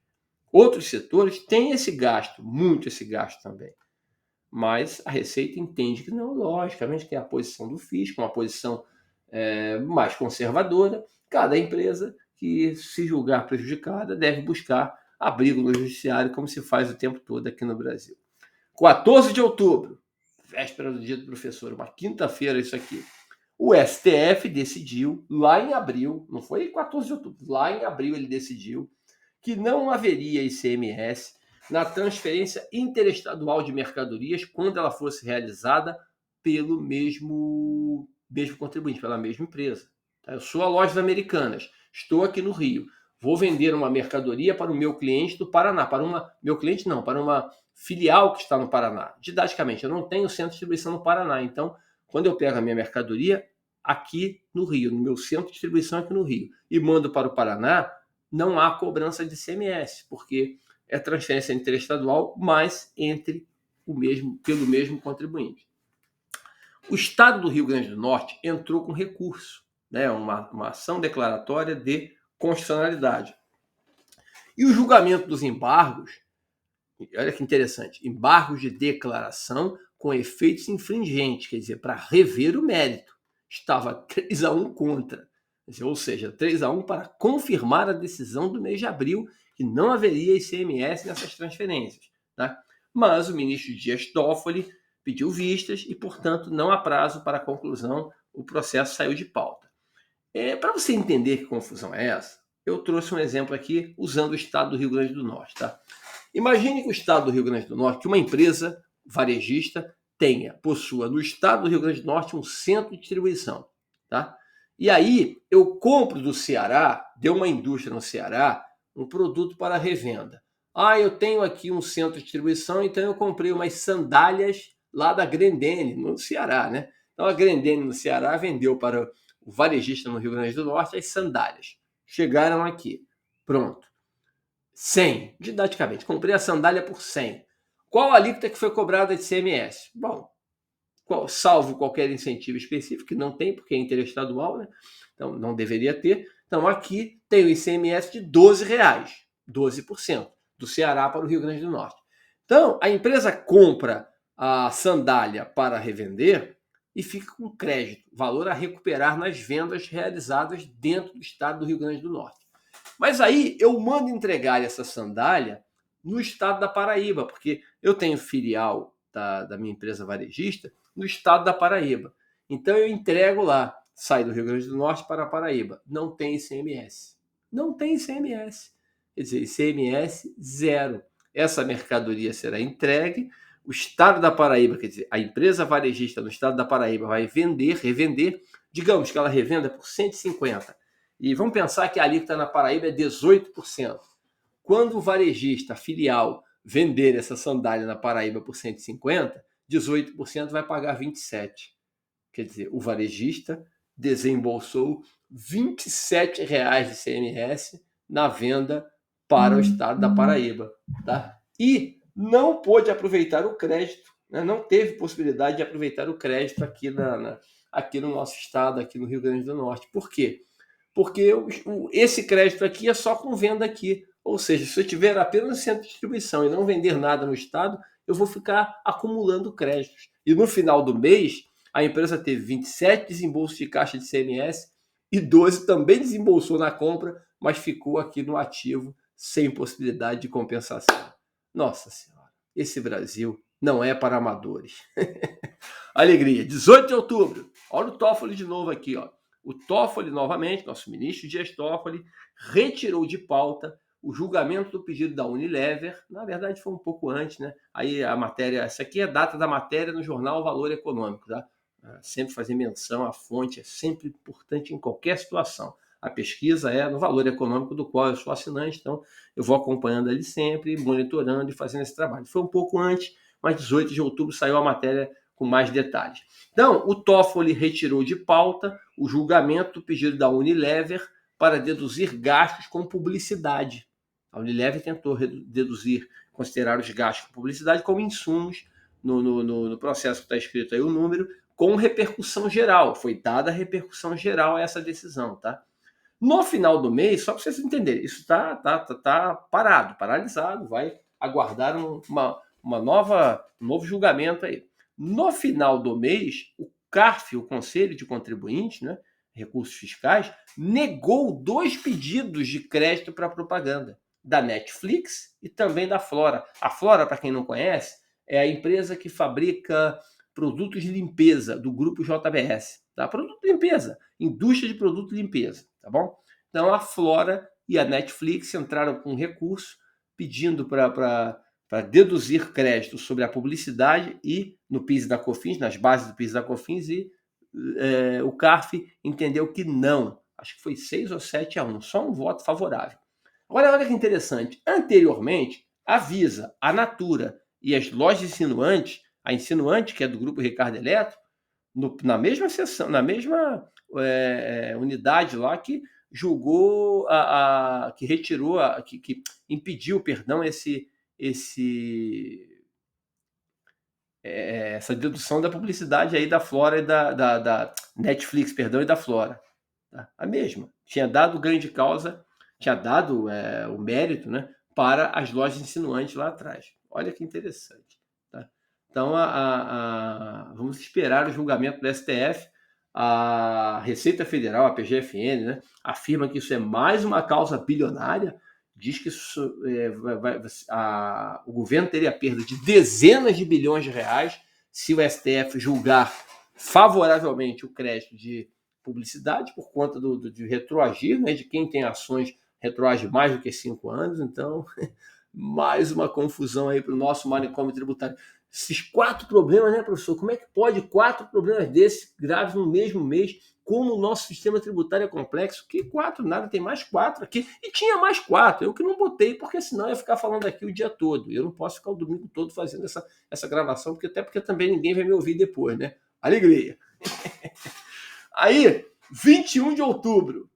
Outros setores têm esse gasto, muito esse gasto também. Mas a Receita entende que não, logicamente, que é a posição do fisco, uma posição mais conservadora. Cada empresa que se julgar prejudicada deve buscar abrigo no judiciário, como se faz o tempo todo aqui no Brasil. 14 de outubro, véspera do dia do professor, uma quinta-feira isso aqui. O STF decidiu, lá em abril, não foi 14 de outubro, lá em abril ele decidiu que não haveria ICMS na transferência interestadual de mercadorias quando ela fosse realizada pelo mesmo contribuinte, pela mesma empresa. Eu sou a Lojas Americanas, estou aqui no Rio, vou vender uma mercadoria para o meu cliente do Paraná, para uma filial que está no Paraná. Didaticamente, eu não tenho centro de distribuição no Paraná, então, quando eu pego a minha mercadoria aqui no Rio, no meu centro de distribuição aqui no Rio, e mando para o Paraná, não há cobrança de ICMS, porque é transferência interestadual, mas pelo mesmo contribuinte. O Estado do Rio Grande do Norte entrou com recurso, né, uma ação declaratória de constitucionalidade. E o julgamento dos embargos, olha que interessante, embargos de declaração com efeitos infringentes, quer dizer, para rever o mérito. estava 3-1 contra. Ou seja, 3-1 para confirmar a decisão do mês de abril, que não haveria ICMS nessas transferências. Tá? Mas o ministro Dias Toffoli pediu vistas e, portanto, não há prazo para a conclusão, o processo saiu de pauta. Para você entender que confusão é essa, eu trouxe um exemplo aqui usando o estado do Rio Grande do Norte. Tá? Imagine que o estado do Rio Grande do Norte, que uma empresa varejista possua no estado do Rio Grande do Norte um centro de distribuição. Tá? E aí eu compro do Ceará, de uma indústria no Ceará, um produto para revenda. Eu tenho aqui um centro de distribuição, então eu comprei umas sandálias lá da Grendene, no Ceará, né? Então a Grendene no Ceará vendeu para o varejista no Rio Grande do Norte as sandálias. Chegaram aqui. Pronto. 100, didaticamente. Comprei a sandália por 100. Qual a alíquota que foi cobrada de ICMS? Bom, salvo qualquer incentivo específico, que não tem, porque é interestadual, né? Então não deveria ter. Então aqui tem o ICMS de R$ 12, 12%, do Ceará para o Rio Grande do Norte. Então a empresa compra a sandália para revender e fica com crédito, valor a recuperar nas vendas realizadas dentro do estado do Rio Grande do Norte. Mas aí eu mando entregar essa sandália no estado da Paraíba, porque eu tenho filial da minha empresa varejista no estado da Paraíba. Então eu entrego lá, sai do Rio Grande do Norte para a Paraíba. Não tem ICMS. Não tem ICMS. Quer dizer, ICMS zero. Essa mercadoria será entregue, o estado da Paraíba, quer dizer, a empresa varejista no estado da Paraíba vai revender, digamos que ela revenda por 150. E vamos pensar que a alíquota na Paraíba é 18%. Quando o varejista filial vender essa sandália na Paraíba por 150, 18% vai pagar 27. Quer dizer, o varejista desembolsou R$ 27 de ICMS na venda para o estado da Paraíba. Tá? E não pôde aproveitar o crédito, né? Não teve possibilidade de aproveitar o crédito aqui no nosso estado, aqui no Rio Grande do Norte. Por quê? Porque esse crédito aqui é só com venda aqui. Ou seja, se eu tiver apenas centro de distribuição e não vender nada no estado, eu vou ficar acumulando créditos. E no final do mês, a empresa teve 27 desembolsos de caixa de CMS e 12 também desembolsou na compra, mas ficou aqui no ativo sem possibilidade de compensação. Nossa Senhora, esse Brasil não é para amadores. Alegria, 18 de outubro. Olha o Toffoli de novo aqui, ó. O Toffoli, novamente, nosso ministro Dias Toffoli, retirou de pauta o julgamento do pedido da Unilever. Na verdade, foi um pouco antes, né? Aí a matéria, essa aqui é a data da matéria no jornal Valor Econômico, tá? Sempre fazer menção à fonte é sempre importante em qualquer situação. A pesquisa é no Valor Econômico, do qual eu sou assinante, então eu vou acompanhando ali sempre, monitorando e fazendo esse trabalho. Foi um pouco antes, mas 18 de outubro saiu a matéria com mais detalhes. Então, o Toffoli retirou de pauta o julgamento do pedido da Unilever para deduzir gastos com publicidade. A Unilever tentou deduzir, considerar os gastos com publicidade como insumos no processo que está escrito aí o número, com repercussão geral. Foi dada a repercussão geral a essa decisão, tá? No final do mês, só para vocês entenderem, isso está parado, paralisado, vai aguardar um novo julgamento aí. No final do mês, o CARF, o Conselho de Contribuintes, né, Recursos Fiscais, negou 2 pedidos de crédito para propaganda, da Netflix e também da Flora. A Flora, para quem não conhece, é a empresa que fabrica produtos de limpeza do grupo JBS. Tá? Produto de limpeza, indústria de produto de limpeza, tá bom? Então a Flora e a Netflix entraram com um recurso pedindo para deduzir crédito sobre a publicidade e no PIS e da COFINS, nas bases do PIS e da COFINS, e o CARF entendeu que não. Acho que foi 6 ou 7-1, só um voto favorável. Agora, olha que interessante. Anteriormente, a Visa, a Natura e as lojas insinuantes, a Insinuante, que é do grupo Ricardo Eletro, na mesma sessão, na mesma unidade lá que julgou, que retirou, que impediu, perdão, essa dedução da publicidade aí da Flora e da Netflix, perdão, e da Flora. Tá? A mesma. Tinha dado ganho de causa, tinha dado o mérito, né, para as lojas insinuantes lá atrás. Olha que interessante. Tá? Então, vamos esperar o julgamento do STF. A Receita Federal, a PGFN, né, afirma que isso é mais uma causa bilionária, diz que isso, o governo teria perda de dezenas de bilhões de reais se o STF julgar favoravelmente o crédito de publicidade por conta de retroagir, né, de quem tem ações retroage mais do que 5 anos. Então, mais uma confusão aí para o nosso manicômio tributário. Esses 4 problemas, né, professor? Como é que pode 4 problemas desses graves no mesmo mês? Como o nosso sistema tributário é complexo? Que 4? Nada, tem mais 4 aqui. E tinha mais 4, eu que não botei, porque senão eu ia ficar falando aqui o dia todo. Eu não posso ficar o domingo todo fazendo essa gravação, até porque também ninguém vai me ouvir depois, né? Alegria! Aí, 21 de outubro,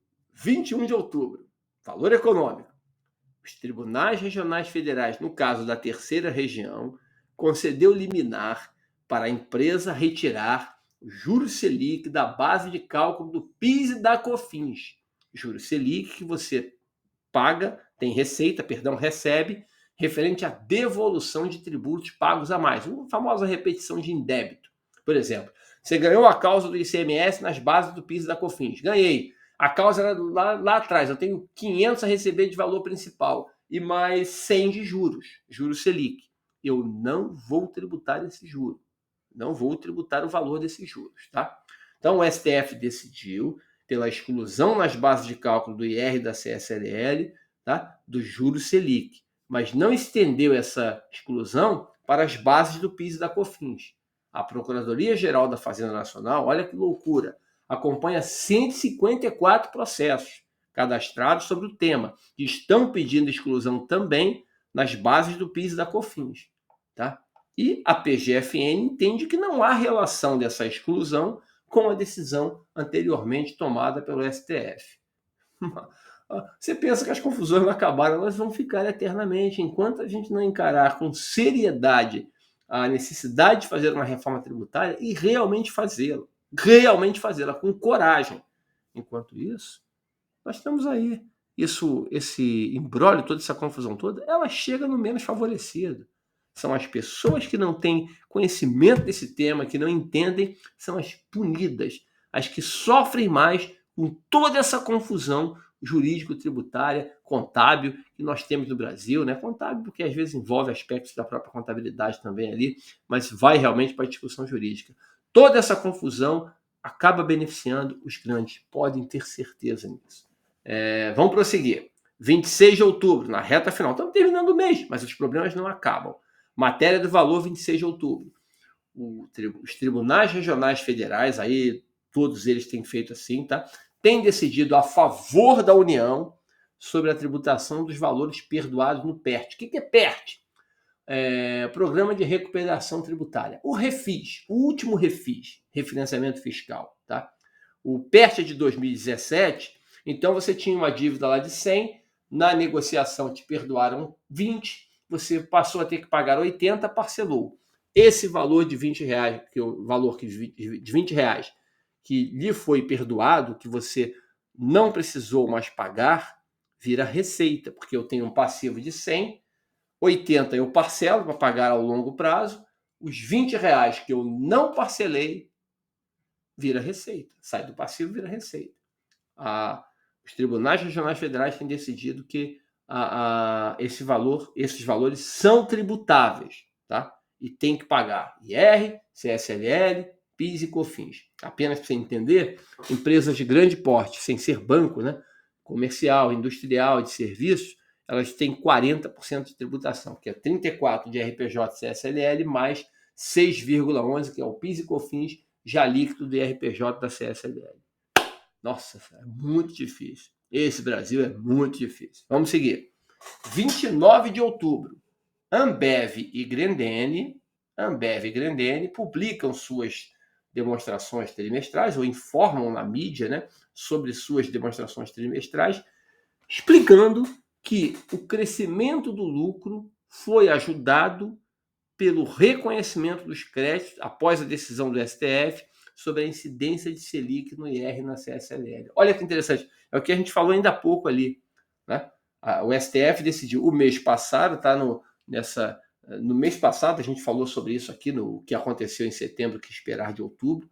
valor econômico. Os tribunais regionais federais, no caso da terceira região, concedeu liminar para a empresa retirar o juros Selic da base de cálculo do PIS e da COFINS. Juros Selic que você paga, recebe, referente à devolução de tributos pagos a mais. Uma famosa repetição de indébito. Por exemplo, você ganhou a causa do ICMS nas bases do PIS e da COFINS. Ganhei. A causa era lá atrás. Eu tenho 500 a receber de valor principal e mais 100 de juros Selic. Eu não vou tributar esse juro. Não vou tributar o valor desses juros, tá? Então o STF decidiu pela exclusão nas bases de cálculo do IR e da CSLL, tá? Do juros Selic, mas não estendeu essa exclusão para as bases do PIS e da COFINS. A Procuradoria-Geral da Fazenda Nacional, olha que loucura, acompanha 154 processos cadastrados sobre o tema, que estão pedindo exclusão também nas bases do PIS e da COFINS, tá? E a PGFN entende que não há relação dessa exclusão com a decisão anteriormente tomada pelo STF. Você pensa que as confusões não acabaram, elas vão ficar eternamente, enquanto a gente não encarar com seriedade a necessidade de fazer uma reforma tributária e realmente fazê-la com coragem. Enquanto isso, nós estamos aí. Esse imbróglio, toda essa confusão toda, ela chega no menos favorecido. São as pessoas que não têm conhecimento desse tema, que não entendem, são as punidas, as que sofrem mais com toda essa confusão jurídico-tributária, contábil que nós temos no Brasil, né? Contábil porque às vezes envolve aspectos da própria contabilidade também ali, mas vai realmente para a discussão jurídica. Toda essa confusão acaba beneficiando os grandes, podem ter certeza nisso. Vamos prosseguir. 26 de outubro, na reta final. Estamos terminando o mês, mas os problemas não acabam. Matéria do valor, 26 de outubro. Os tribunais regionais federais, aí todos eles têm feito assim, tá? Têm decidido a favor da União sobre a tributação dos valores perdoados no PERT. O que é PERT? Programa de Recuperação Tributária. O REFIS, o último REFIS, Refinanciamento Fiscal, tá? O PERT é de 2017, então você tinha uma dívida lá de 100, na negociação te perdoaram 20, você passou a ter que pagar 80, parcelou. Esse valor de 20 reais, de 20 reais que lhe foi perdoado, que você não precisou mais pagar, vira receita, porque eu tenho um passivo de 100, 80 eu parcelo para pagar ao longo prazo, os 20 reais que eu não parcelei, vira receita. Sai do passivo, vira receita. Os tribunais regionais federais têm decidido que esses valores são tributáveis, tá? E tem que pagar IR, CSLL, PIS e COFINS. Apenas para você entender, empresas de grande porte, sem ser banco, né? Comercial, industrial, de serviços, elas têm 40% de tributação, que é 34% de RPJ e CSLL, mais 6,11%, que é o PIS e COFINS, já líquido do IRPJ da CSLL. Nossa, é muito difícil. Esse Brasil é muito difícil. Vamos seguir. 29 de outubro, Ambev e Grendene publicam suas demonstrações trimestrais, ou informam na mídia, né, sobre suas demonstrações trimestrais, explicando que o crescimento do lucro foi ajudado pelo reconhecimento dos créditos após a decisão do STF sobre a incidência de Selic no IR e na CSLL. Olha que interessante, é o que a gente falou ainda há pouco ali, né? O STF decidiu o mês passado, tá no mês passado a gente falou sobre isso aqui, no que aconteceu em setembro, que esperar de outubro.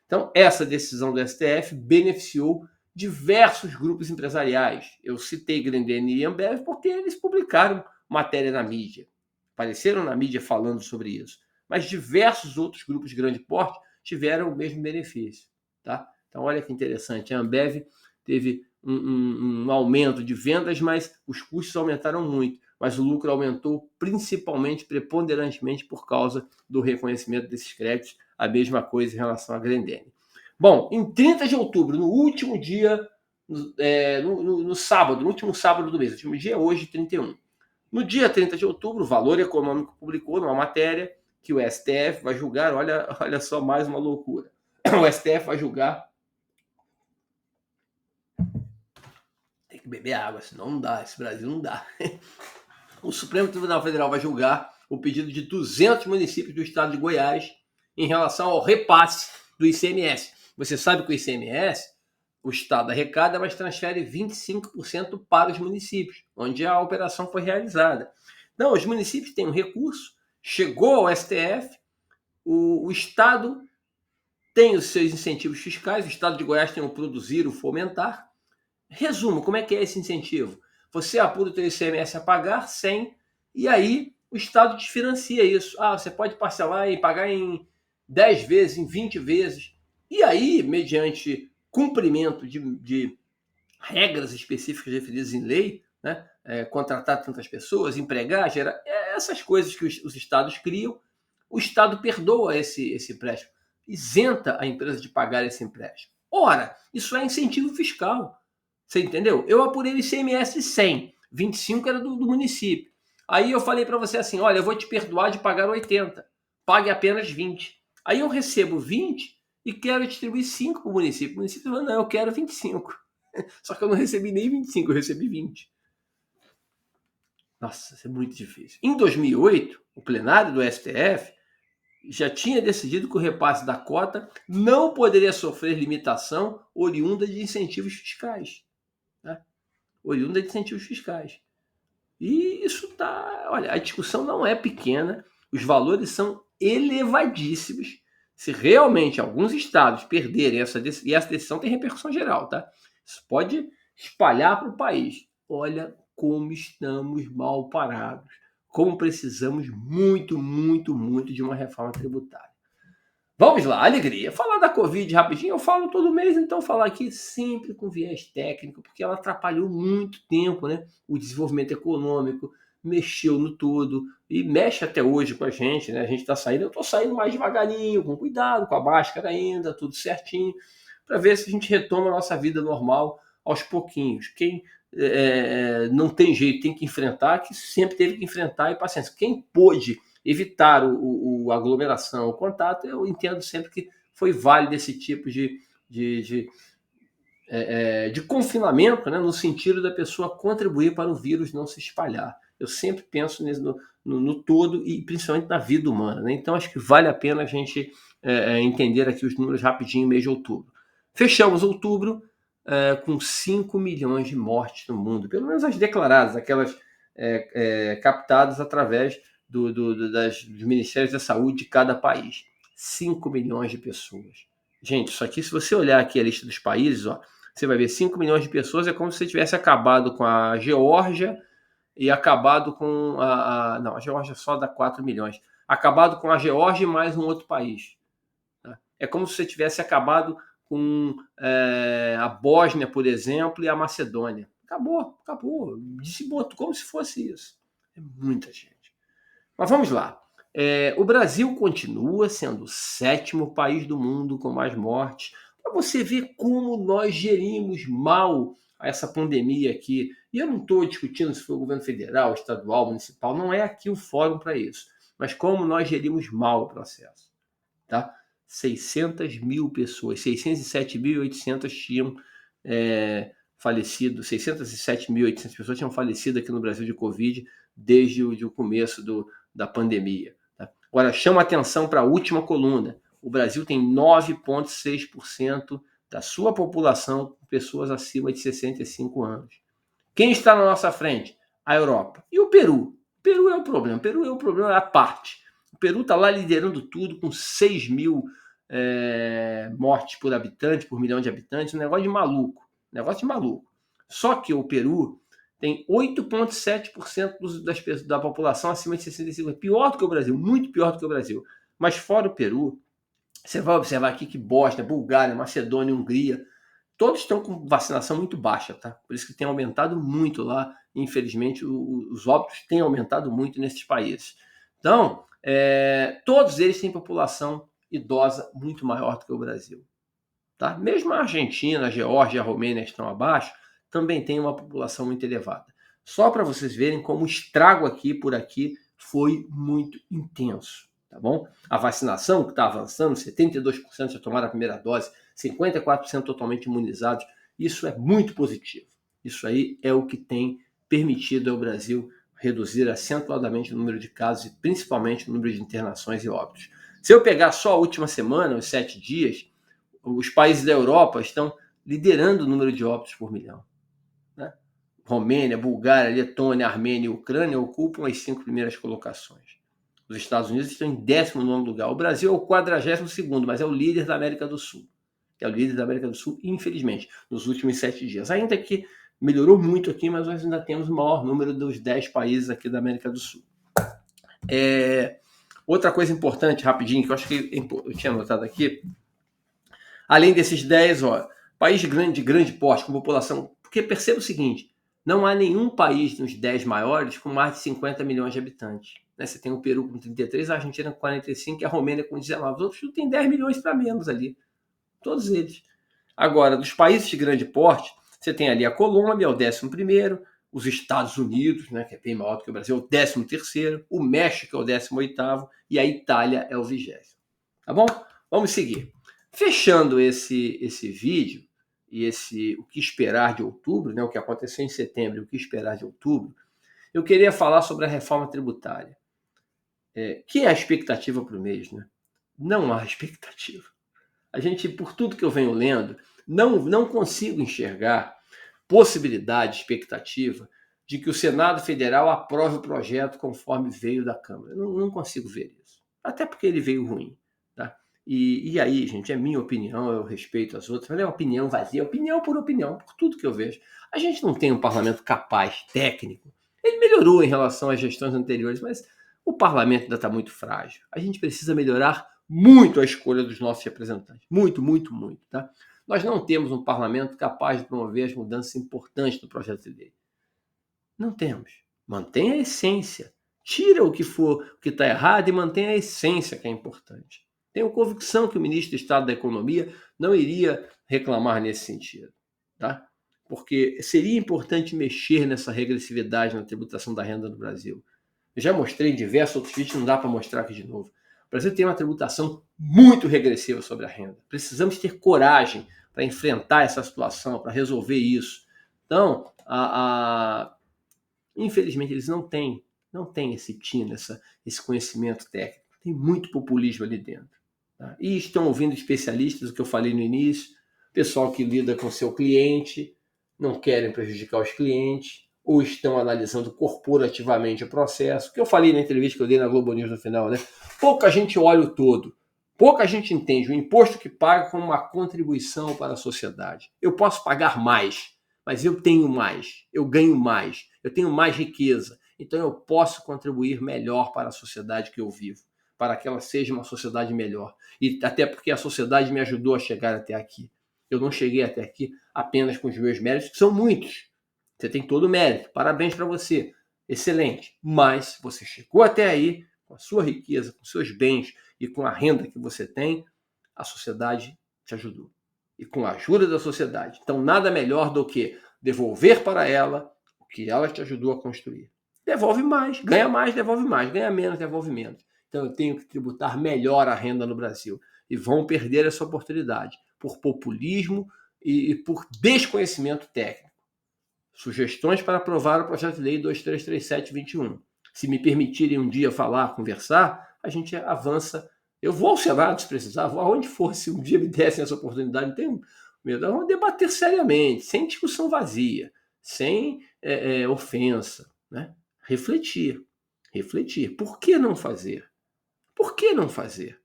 Então, essa decisão do STF beneficiou diversos grupos empresariais. Eu citei Grendene e Ambev porque eles publicaram matéria na mídia, apareceram na mídia falando sobre isso. Mas diversos outros grupos de grande porte tiveram o mesmo benefício. Tá? Então, olha que interessante. A Ambev teve um aumento de vendas, mas os custos aumentaram muito. Mas o lucro aumentou principalmente, preponderantemente, por causa do reconhecimento desses créditos. A mesma coisa em relação à Grendene. Bom, em 30 de outubro, no último dia, no sábado, no último sábado do mês, o último dia é hoje, 31. No dia 30 de outubro, o Valor Econômico publicou numa matéria que o STF vai julgar, olha só mais uma loucura, o STF vai julgar, tem que beber água, senão não dá, esse Brasil não dá. O Supremo Tribunal Federal vai julgar o pedido de 200 municípios do estado de Goiás em relação ao repasse do ICMS. Você sabe que o ICMS, o Estado arrecada, mas transfere 25% para os municípios, onde a operação foi realizada. Não, os municípios têm um recurso, chegou ao STF, o Estado tem os seus incentivos fiscais, o Estado de Goiás tem o produzir, o fomentar. Resumo, como é que é esse incentivo? Você apura o teu ICMS a pagar 100, e aí o Estado te financia isso. Você pode parcelar e pagar em 10 vezes, em 20 vezes. E aí, mediante cumprimento de regras específicas definidas em lei, né, contratar tantas pessoas, empregar, gerar, essas coisas que os estados criam, o Estado perdoa esse empréstimo, isenta a empresa de pagar esse empréstimo. Ora, isso é incentivo fiscal. Você entendeu? Eu apurei o ICMS de 100, 25 era do município. Aí eu falei para você assim, olha, eu vou te perdoar de pagar 80, pague apenas 20. Aí eu recebo 20 e quero distribuir 5 para o município. O município falou, não, eu quero 25. Só que eu não recebi nem 25, eu recebi 20. Nossa, isso é muito difícil. Em 2008, o plenário do STF já tinha decidido que o repasse da cota não poderia sofrer limitação oriunda de incentivos fiscais. Né? Oriunda de incentivos fiscais. E isso tá. Olha, a discussão não é pequena, os valores são elevadíssimos. Se realmente alguns estados perderem essa decisão, e essa decisão tem repercussão geral, tá? Isso pode espalhar para o país. Olha como estamos mal parados. Como precisamos muito, muito, muito de uma reforma tributária. Vamos lá, alegria. Falar da Covid rapidinho, eu falo todo mês, então falar aqui sempre com viés técnico, porque ela atrapalhou muito tempo, né? O desenvolvimento econômico, mexeu no todo e mexe até hoje com a gente, né? A gente está saindo, eu estou saindo mais devagarinho, com cuidado, com a máscara ainda, tudo certinho, para ver se a gente retoma a nossa vida normal aos pouquinhos. Quem não tem jeito, tem que enfrentar, que sempre teve que enfrentar e paciência. Quem pôde evitar a aglomeração, o contato, eu entendo sempre que foi válido esse tipo de confinamento, né, no sentido da pessoa contribuir para o vírus não se espalhar. Eu sempre penso nisso no todo e principalmente na vida humana. Né? Então, acho que vale a pena a gente entender aqui os números rapidinho, mês de outubro. Fechamos outubro com 5 milhões de mortes no mundo, pelo menos as declaradas, aquelas captadas através dos Ministérios da Saúde de cada país. 5 milhões de pessoas. Gente, isso aqui, se você olhar aqui a lista dos países, você vai ver 5 milhões de pessoas, é como se você tivesse acabado com a Geórgia e acabado com não, a Geórgia só dá 4 milhões. Acabado com a Geórgia e mais um outro país. Tá? É como se você tivesse acabado com a Bósnia, por exemplo, e a Macedônia. Acabou. Desbotou, como se fosse isso. É muita gente. Mas vamos lá. O Brasil continua sendo o 7º país do mundo com mais mortes. Para você ver como nós gerimos mal essa pandemia aqui. E eu não estou discutindo se foi o governo federal, estadual, municipal. Não é aqui o fórum para isso. Mas como nós gerimos mal o processo. Tá? 600 mil pessoas, 607.800 tinham falecido, 607.800 pessoas tinham falecido aqui no Brasil de Covid desde o começo da pandemia. Tá? Agora, chama atenção para a última coluna. O Brasil tem 9,6% da sua população com pessoas acima de 65 anos. Quem está na nossa frente? A Europa. E o Peru? O Peru é o problema. O Peru é o problema à parte. O Peru está lá liderando tudo com 6 mil mortes por habitante, por milhão de habitantes, um negócio de maluco. Negócio de maluco. Só que o Peru tem 8,7% da população acima de 65 anos. Pior do que o Brasil, muito pior do que o Brasil. Mas fora o Peru, você vai observar aqui que Bósnia, Bulgária, Macedônia, Hungria, todos estão com vacinação muito baixa, tá? Por isso que tem aumentado muito lá. Infelizmente, os óbitos têm aumentado muito nesses países. Então, todos eles têm população idosa muito maior do que o Brasil. Tá? Mesmo a Argentina, a Geórgia e a Romênia, que estão abaixo, também tem uma população muito elevada. Só para vocês verem como o estrago aqui por aqui foi muito intenso. Tá bom? A vacinação que está avançando, 72% já tomaram a primeira dose, 54% totalmente imunizados, isso é muito positivo. Isso aí é o que tem permitido ao Brasil reduzir acentuadamente o número de casos e principalmente o número de internações e óbitos. Se eu pegar só a última semana, os 7 dias, os países da Europa estão liderando o número de óbitos por milhão. Né? Romênia, Bulgária, Letônia, Armênia e Ucrânia ocupam as 5 primeiras colocações. Os Estados Unidos estão em 19º lugar. O Brasil é o 42º, mas é o líder da América do Sul. É o líder da América do Sul, infelizmente, nos últimos 7 dias. Ainda que melhorou muito aqui, mas nós ainda temos o maior número dos 10 países aqui da América do Sul. Outra coisa importante, rapidinho, que eu acho que eu tinha anotado aqui, além desses 10, país de grande porte, com população... Porque perceba o seguinte, não há nenhum país nos 10 maiores com mais de 50 milhões de habitantes. Né? Você tem o Peru com 33, a Argentina com 45 e a Romênia com 19. Os outros têm 10 milhões para menos ali. Todos eles. Agora, dos países de grande porte, você tem ali a Colômbia, o 11º, os Estados Unidos, né, que é bem maior do que o Brasil, o 13º, o México é o 18º e a Itália é o 20º. Tá bom? Vamos seguir. Fechando esse vídeo e o que esperar de outubro, né, o que aconteceu em setembro e o que esperar de outubro, eu queria falar sobre a reforma tributária. Que é a expectativa para o mês, né? Não há expectativa. A gente, por tudo que eu venho lendo, não consigo enxergar possibilidade, expectativa de que o Senado Federal aprove o projeto conforme veio da Câmara. Não consigo ver isso. Até porque ele veio ruim. Tá? E aí, gente, é minha opinião, eu respeito as outras, mas é opinião vazia, opinião, por tudo que eu vejo. A gente não tem um parlamento capaz, técnico. Ele melhorou em relação às gestões anteriores, mas o parlamento ainda está muito frágil. A gente precisa melhorar muito a escolha dos nossos representantes. Muito, muito, muito. Tá? Nós não temos um parlamento capaz de promover as mudanças importantes do projeto de lei. Não temos. Mantenha a essência. Tira o que está errado e mantenha a essência que é importante. Tenho convicção que o ministro do Estado da Economia não iria reclamar nesse sentido. Tá? Porque seria importante mexer nessa regressividade na tributação da renda no Brasil. Eu já mostrei em diversos outros vídeos, não dá para mostrar aqui de novo. O Brasil tem uma tributação muito regressiva sobre a renda. Precisamos ter coragem para enfrentar essa situação, para resolver isso. Então, infelizmente, eles não têm esse tino, esse conhecimento técnico. Tem muito populismo ali dentro. Tá? E estão ouvindo especialistas, o que eu falei no início, pessoal que lida com seu cliente, não querem prejudicar os clientes, ou estão analisando corporativamente o processo. O que eu falei na entrevista que eu dei na Globo News no final, né? Pouca gente olha o todo. Pouca gente entende o imposto que paga como uma contribuição para a sociedade. Eu posso pagar mais, mas eu tenho mais, eu ganho mais, eu tenho mais riqueza. Então eu posso contribuir melhor para a sociedade que eu vivo, para que ela seja uma sociedade melhor. E até porque a sociedade me ajudou a chegar até aqui. Eu não cheguei até aqui apenas com os meus méritos, que são muitos. Você tem todo o mérito. Parabéns para você. Excelente. Mas você chegou até aí com a sua riqueza, com seus bens e com a renda que você tem, a sociedade te ajudou. E com a ajuda da sociedade. Então, nada melhor do que devolver para ela o que ela te ajudou a construir. Devolve mais, ganha mais, ganha menos, devolve menos. Então, eu tenho que tributar melhor a renda no Brasil. E vão perder essa oportunidade por populismo e por desconhecimento técnico. Sugestões para aprovar o projeto de lei 2337/21. Se me permitirem um dia falar, conversar, a gente avança. Eu vou ao Senado se precisar, vou aonde for, se um dia me dessem essa oportunidade, não tenho medo. Vamos debater seriamente, sem discussão vazia, sem ofensa. Né? Refletir. Por que não fazer? Por que não fazer?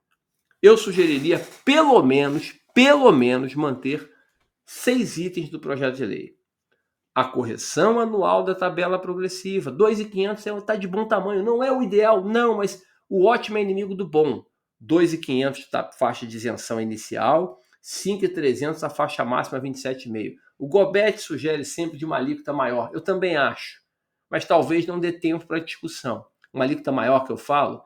eu sugeriria pelo menos manter 6 itens do projeto de lei. A correção anual da tabela progressiva, 2.500 está de bom tamanho, não é o ideal, não, mas o ótimo é inimigo do bom. 2.500 a faixa de isenção inicial, 5.300 a faixa máxima 27,5. O Gobetti sugere sempre de uma alíquota maior, eu também acho, mas talvez não dê tempo para discussão. Uma alíquota maior que eu falo,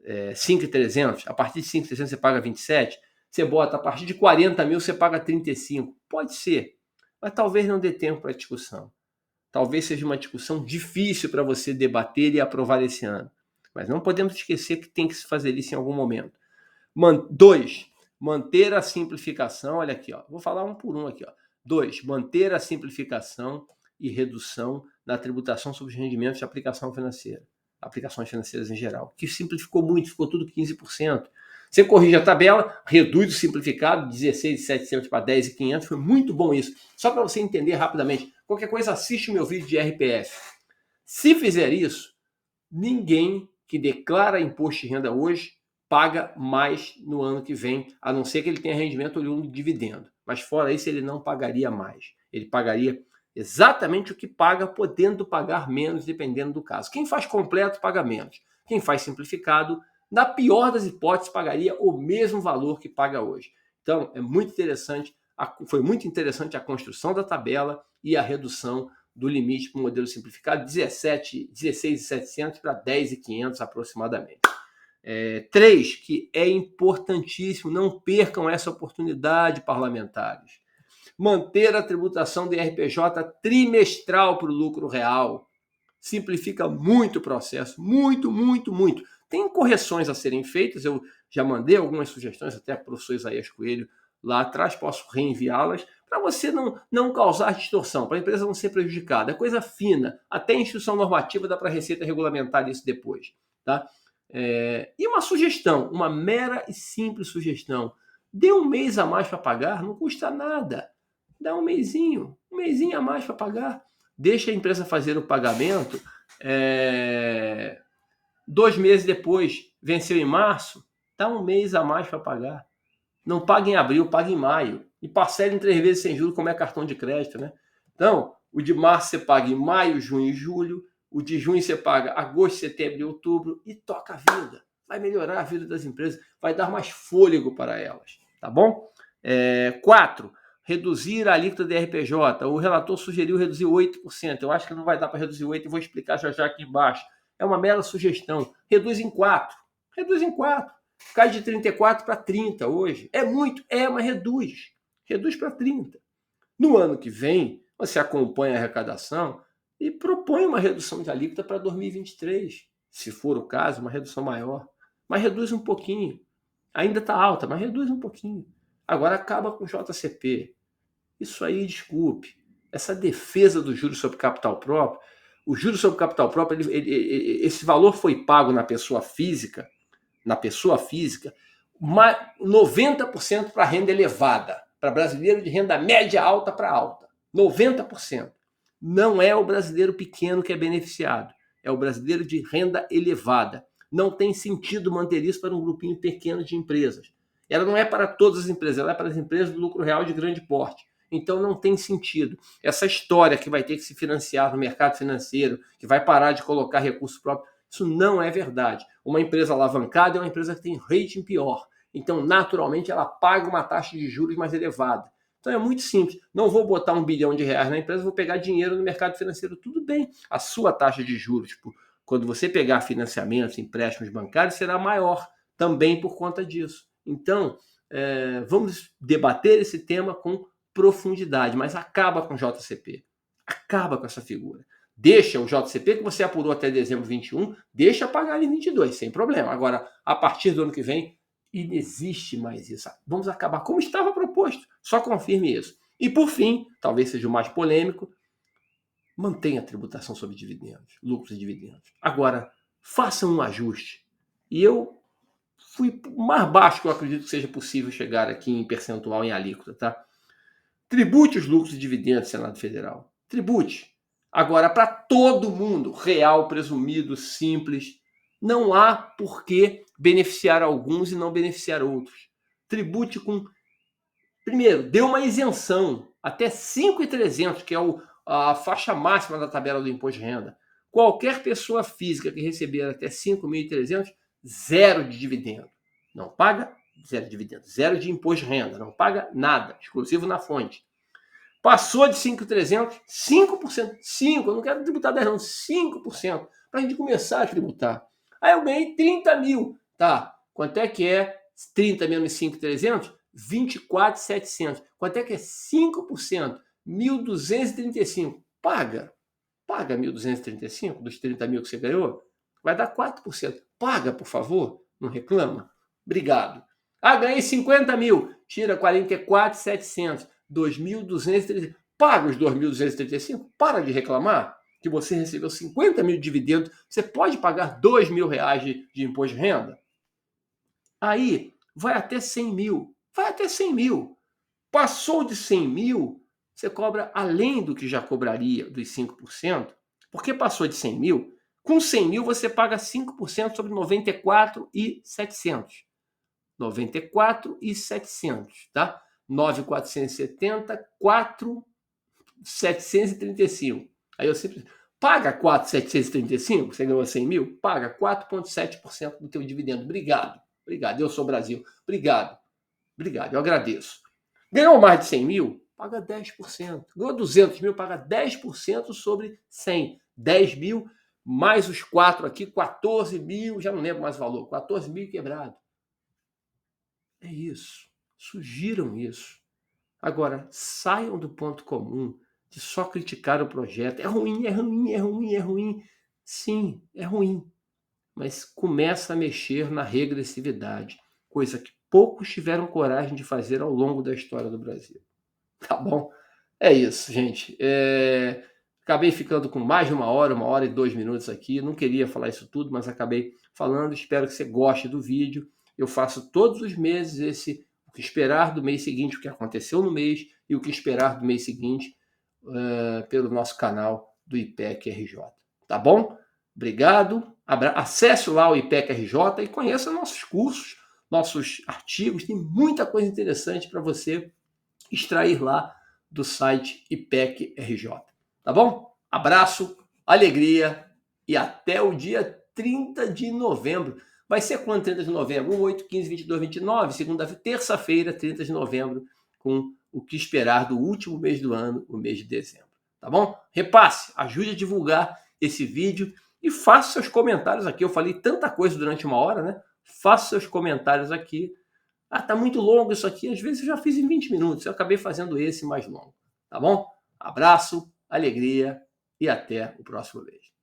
5.300, a partir de 5.300 você paga 27, você bota a partir de 40 mil você paga 35, pode ser, mas talvez não dê tempo para discussão. Talvez seja uma discussão difícil para você debater e aprovar esse ano, mas não podemos esquecer que tem que se fazer isso em algum momento. 2, manter a simplificação, olha aqui, ó, vou falar um por um aqui, ó. 2, manter a simplificação e redução na tributação sobre os rendimentos de aplicação financeira, aplicações financeiras em geral, que simplificou muito, ficou tudo 15%. Você corrige a tabela, reduz o simplificado, 16.700 para 10.500, foi muito bom isso. Só para você entender rapidamente, qualquer coisa assiste o meu vídeo de RPF. Se fizer isso, ninguém que declara imposto de renda hoje paga mais no ano que vem, a não ser que ele tenha rendimento oriundo de dividendo. Mas fora isso, ele não pagaria mais. Ele pagaria exatamente o que paga, podendo pagar menos, dependendo do caso. Quem faz completo, paga menos. Quem faz simplificado, na pior das hipóteses, pagaria o mesmo valor que paga hoje. Então, é muito interessante, foi muito interessante a construção da tabela e a redução do limite para o modelo simplificado, 16.700 para 10.500 aproximadamente. 3, que é importantíssimo, não percam essa oportunidade, parlamentares. Manter a tributação do IRPJ trimestral para o lucro real. Simplifica muito o processo, muito, muito, muito. Tem correções a serem feitas, eu já mandei algumas sugestões até para o professor Isaías Coelho lá atrás, posso reenviá-las, para você não causar distorção, para a empresa não ser prejudicada. É coisa fina, até a instrução normativa dá para a Receita regulamentar isso depois. Tá? E uma sugestão, uma mera e simples sugestão. Dê um mês a mais para pagar, não custa nada. Dá um mesinho a mais para pagar. Deixa a empresa fazer o pagamento. 2 meses depois, venceu em março, dá um mês a mais para pagar. Não paga em abril, paga em maio. E parcela em 3 vezes sem juros, como é cartão de crédito, né? Então, o de março você paga em maio, junho e julho. O de junho você paga agosto, setembro e outubro. E toca a vida. Vai melhorar a vida das empresas. Vai dar mais fôlego para elas. Tá bom? 4, reduzir a alíquota do RPJ. O relator sugeriu reduzir 8%. Eu acho que não vai dar para reduzir 8%. Eu vou explicar já aqui embaixo. É uma mera sugestão. Reduz em 4. Reduz em 4. Cai de 34 para 30 hoje. É muito, mas reduz. Reduz para 30. No ano que vem, você acompanha a arrecadação e propõe uma redução de alíquota para 2023. Se for o caso, uma redução maior. Mas reduz um pouquinho. Ainda está alta, mas reduz um pouquinho. Agora acaba com o JCP. Isso aí, desculpe. Essa defesa do juros sobre capital próprio, o juros sobre capital próprio, esse valor foi pago na pessoa física, 90% para renda elevada, para brasileiro de renda média alta para alta. 90%. Não é o brasileiro pequeno que é beneficiado, é o brasileiro de renda elevada. Não tem sentido manter isso para um grupinho pequeno de empresas. Ela não é para todas as empresas, ela é para as empresas do lucro real de grande porte. Então não tem sentido. Essa história que vai ter que se financiar no mercado financeiro, que vai parar de colocar recursos próprios, isso não é verdade. Uma empresa alavancada é uma empresa que tem rating pior. Então, naturalmente, ela paga uma taxa de juros mais elevada. Então é muito simples. Não vou botar R$1 bilhão na empresa, vou pegar dinheiro no mercado financeiro. Tudo bem. A sua taxa de juros, quando você pegar financiamentos, empréstimos bancários, será maior também por conta disso. Então, vamos debater esse tema com profundidade, mas acaba com o JCP. Acaba com essa figura. Deixa o JCP, que você apurou até dezembro de 21, deixa pagar em 22, sem problema. Agora, a partir do ano que vem, inexiste mais isso. Vamos acabar como estava proposto. Só confirme isso. E, por fim, talvez seja o mais polêmico, mantenha a tributação sobre dividendos, lucros e dividendos. Agora, faça um ajuste. E eu fui mais baixo que eu acredito que seja possível chegar aqui em percentual, em alíquota, tá? Tribute os lucros e dividendos, Senado Federal. Tribute. Agora, para todo mundo, real, presumido, simples, Não há por que beneficiar alguns e não beneficiar outros. Tribute com... Primeiro, dê uma isenção até 5.300, que é a faixa máxima da tabela do imposto de renda. Qualquer pessoa física que receber até 5.300, zero de dividendo. Não paga zero de dividendo, zero de imposto de renda, não paga nada, exclusivo na fonte. Passou de 5.300, 5%. 5%, eu não quero tributar 10 não, 5%, para a gente começar a tributar. Aí eu ganhei 30 mil, tá? Quanto é que é 30 menos 5.300? 24.700. Quanto é que é 5%? 1.235. Paga. Paga 1.235 dos 30 mil que você ganhou. Vai dar 4%. Paga, por favor. Não reclama. Obrigado. Ah, ganhei 50 mil. Tira 44.700. 2.235. Paga os 2.235. Para de reclamar que você recebeu 50 mil de dividendo. Você pode pagar 2 mil reais de imposto de renda? Aí vai até 100 mil. Vai até 100 mil. Passou de 100 mil, você cobra além do que já cobraria dos 5%, porque passou de 100 mil, com 100 mil você paga 5% sobre 94.700. 94.700, tá? 9.470, 4.735. Aí eu sempre paga 4.735, você ganhou 100 mil, paga 4,7% do teu dividendo. Obrigado, obrigado. Eu sou Brasil. Obrigado, obrigado. Eu agradeço. Ganhou mais de 100 mil? Paga 10%. Ganhou 200 mil? Paga 10% sobre 100. 10 mil, mais os 4 aqui, 14 mil, já não lembro mais o valor, 14 mil quebrado. É isso. Sugiram isso. Agora, saiam do ponto comum de só criticar o projeto. É ruim, é ruim, é ruim, é ruim. Sim, é ruim. Mas começa a mexer na regressividade, coisa que poucos tiveram coragem de fazer ao longo da história do Brasil. Tá bom? É isso, gente. Acabei ficando com mais de 1 hora e 2 minutos aqui. Não queria falar isso tudo, mas acabei falando. Espero que você goste do vídeo. Eu faço todos os meses o que esperar do mês seguinte, o que aconteceu no mês e o que esperar do mês seguinte pelo nosso canal do IPEC RJ. Tá bom? Obrigado. Acesse lá o IPEC RJ e conheça nossos cursos, nossos artigos. Tem muita coisa interessante para você extrair lá do site IPEC RJ. Tá bom? Abraço, alegria e até o dia 30 de novembro. Vai ser quando 30 de novembro? 1, 8, 15, 22, 29, terça-feira, 30 de novembro, com o que esperar do último mês do ano, o mês de dezembro. Tá bom? Repasse, ajude a divulgar esse vídeo e faça seus comentários aqui. Eu falei tanta coisa durante 1 hora, né? Faça seus comentários aqui. Ah, tá muito longo isso aqui. Às vezes eu já fiz em 20 minutos. Eu acabei fazendo esse mais longo. Tá bom? Abraço, alegria e até o próximo vídeo.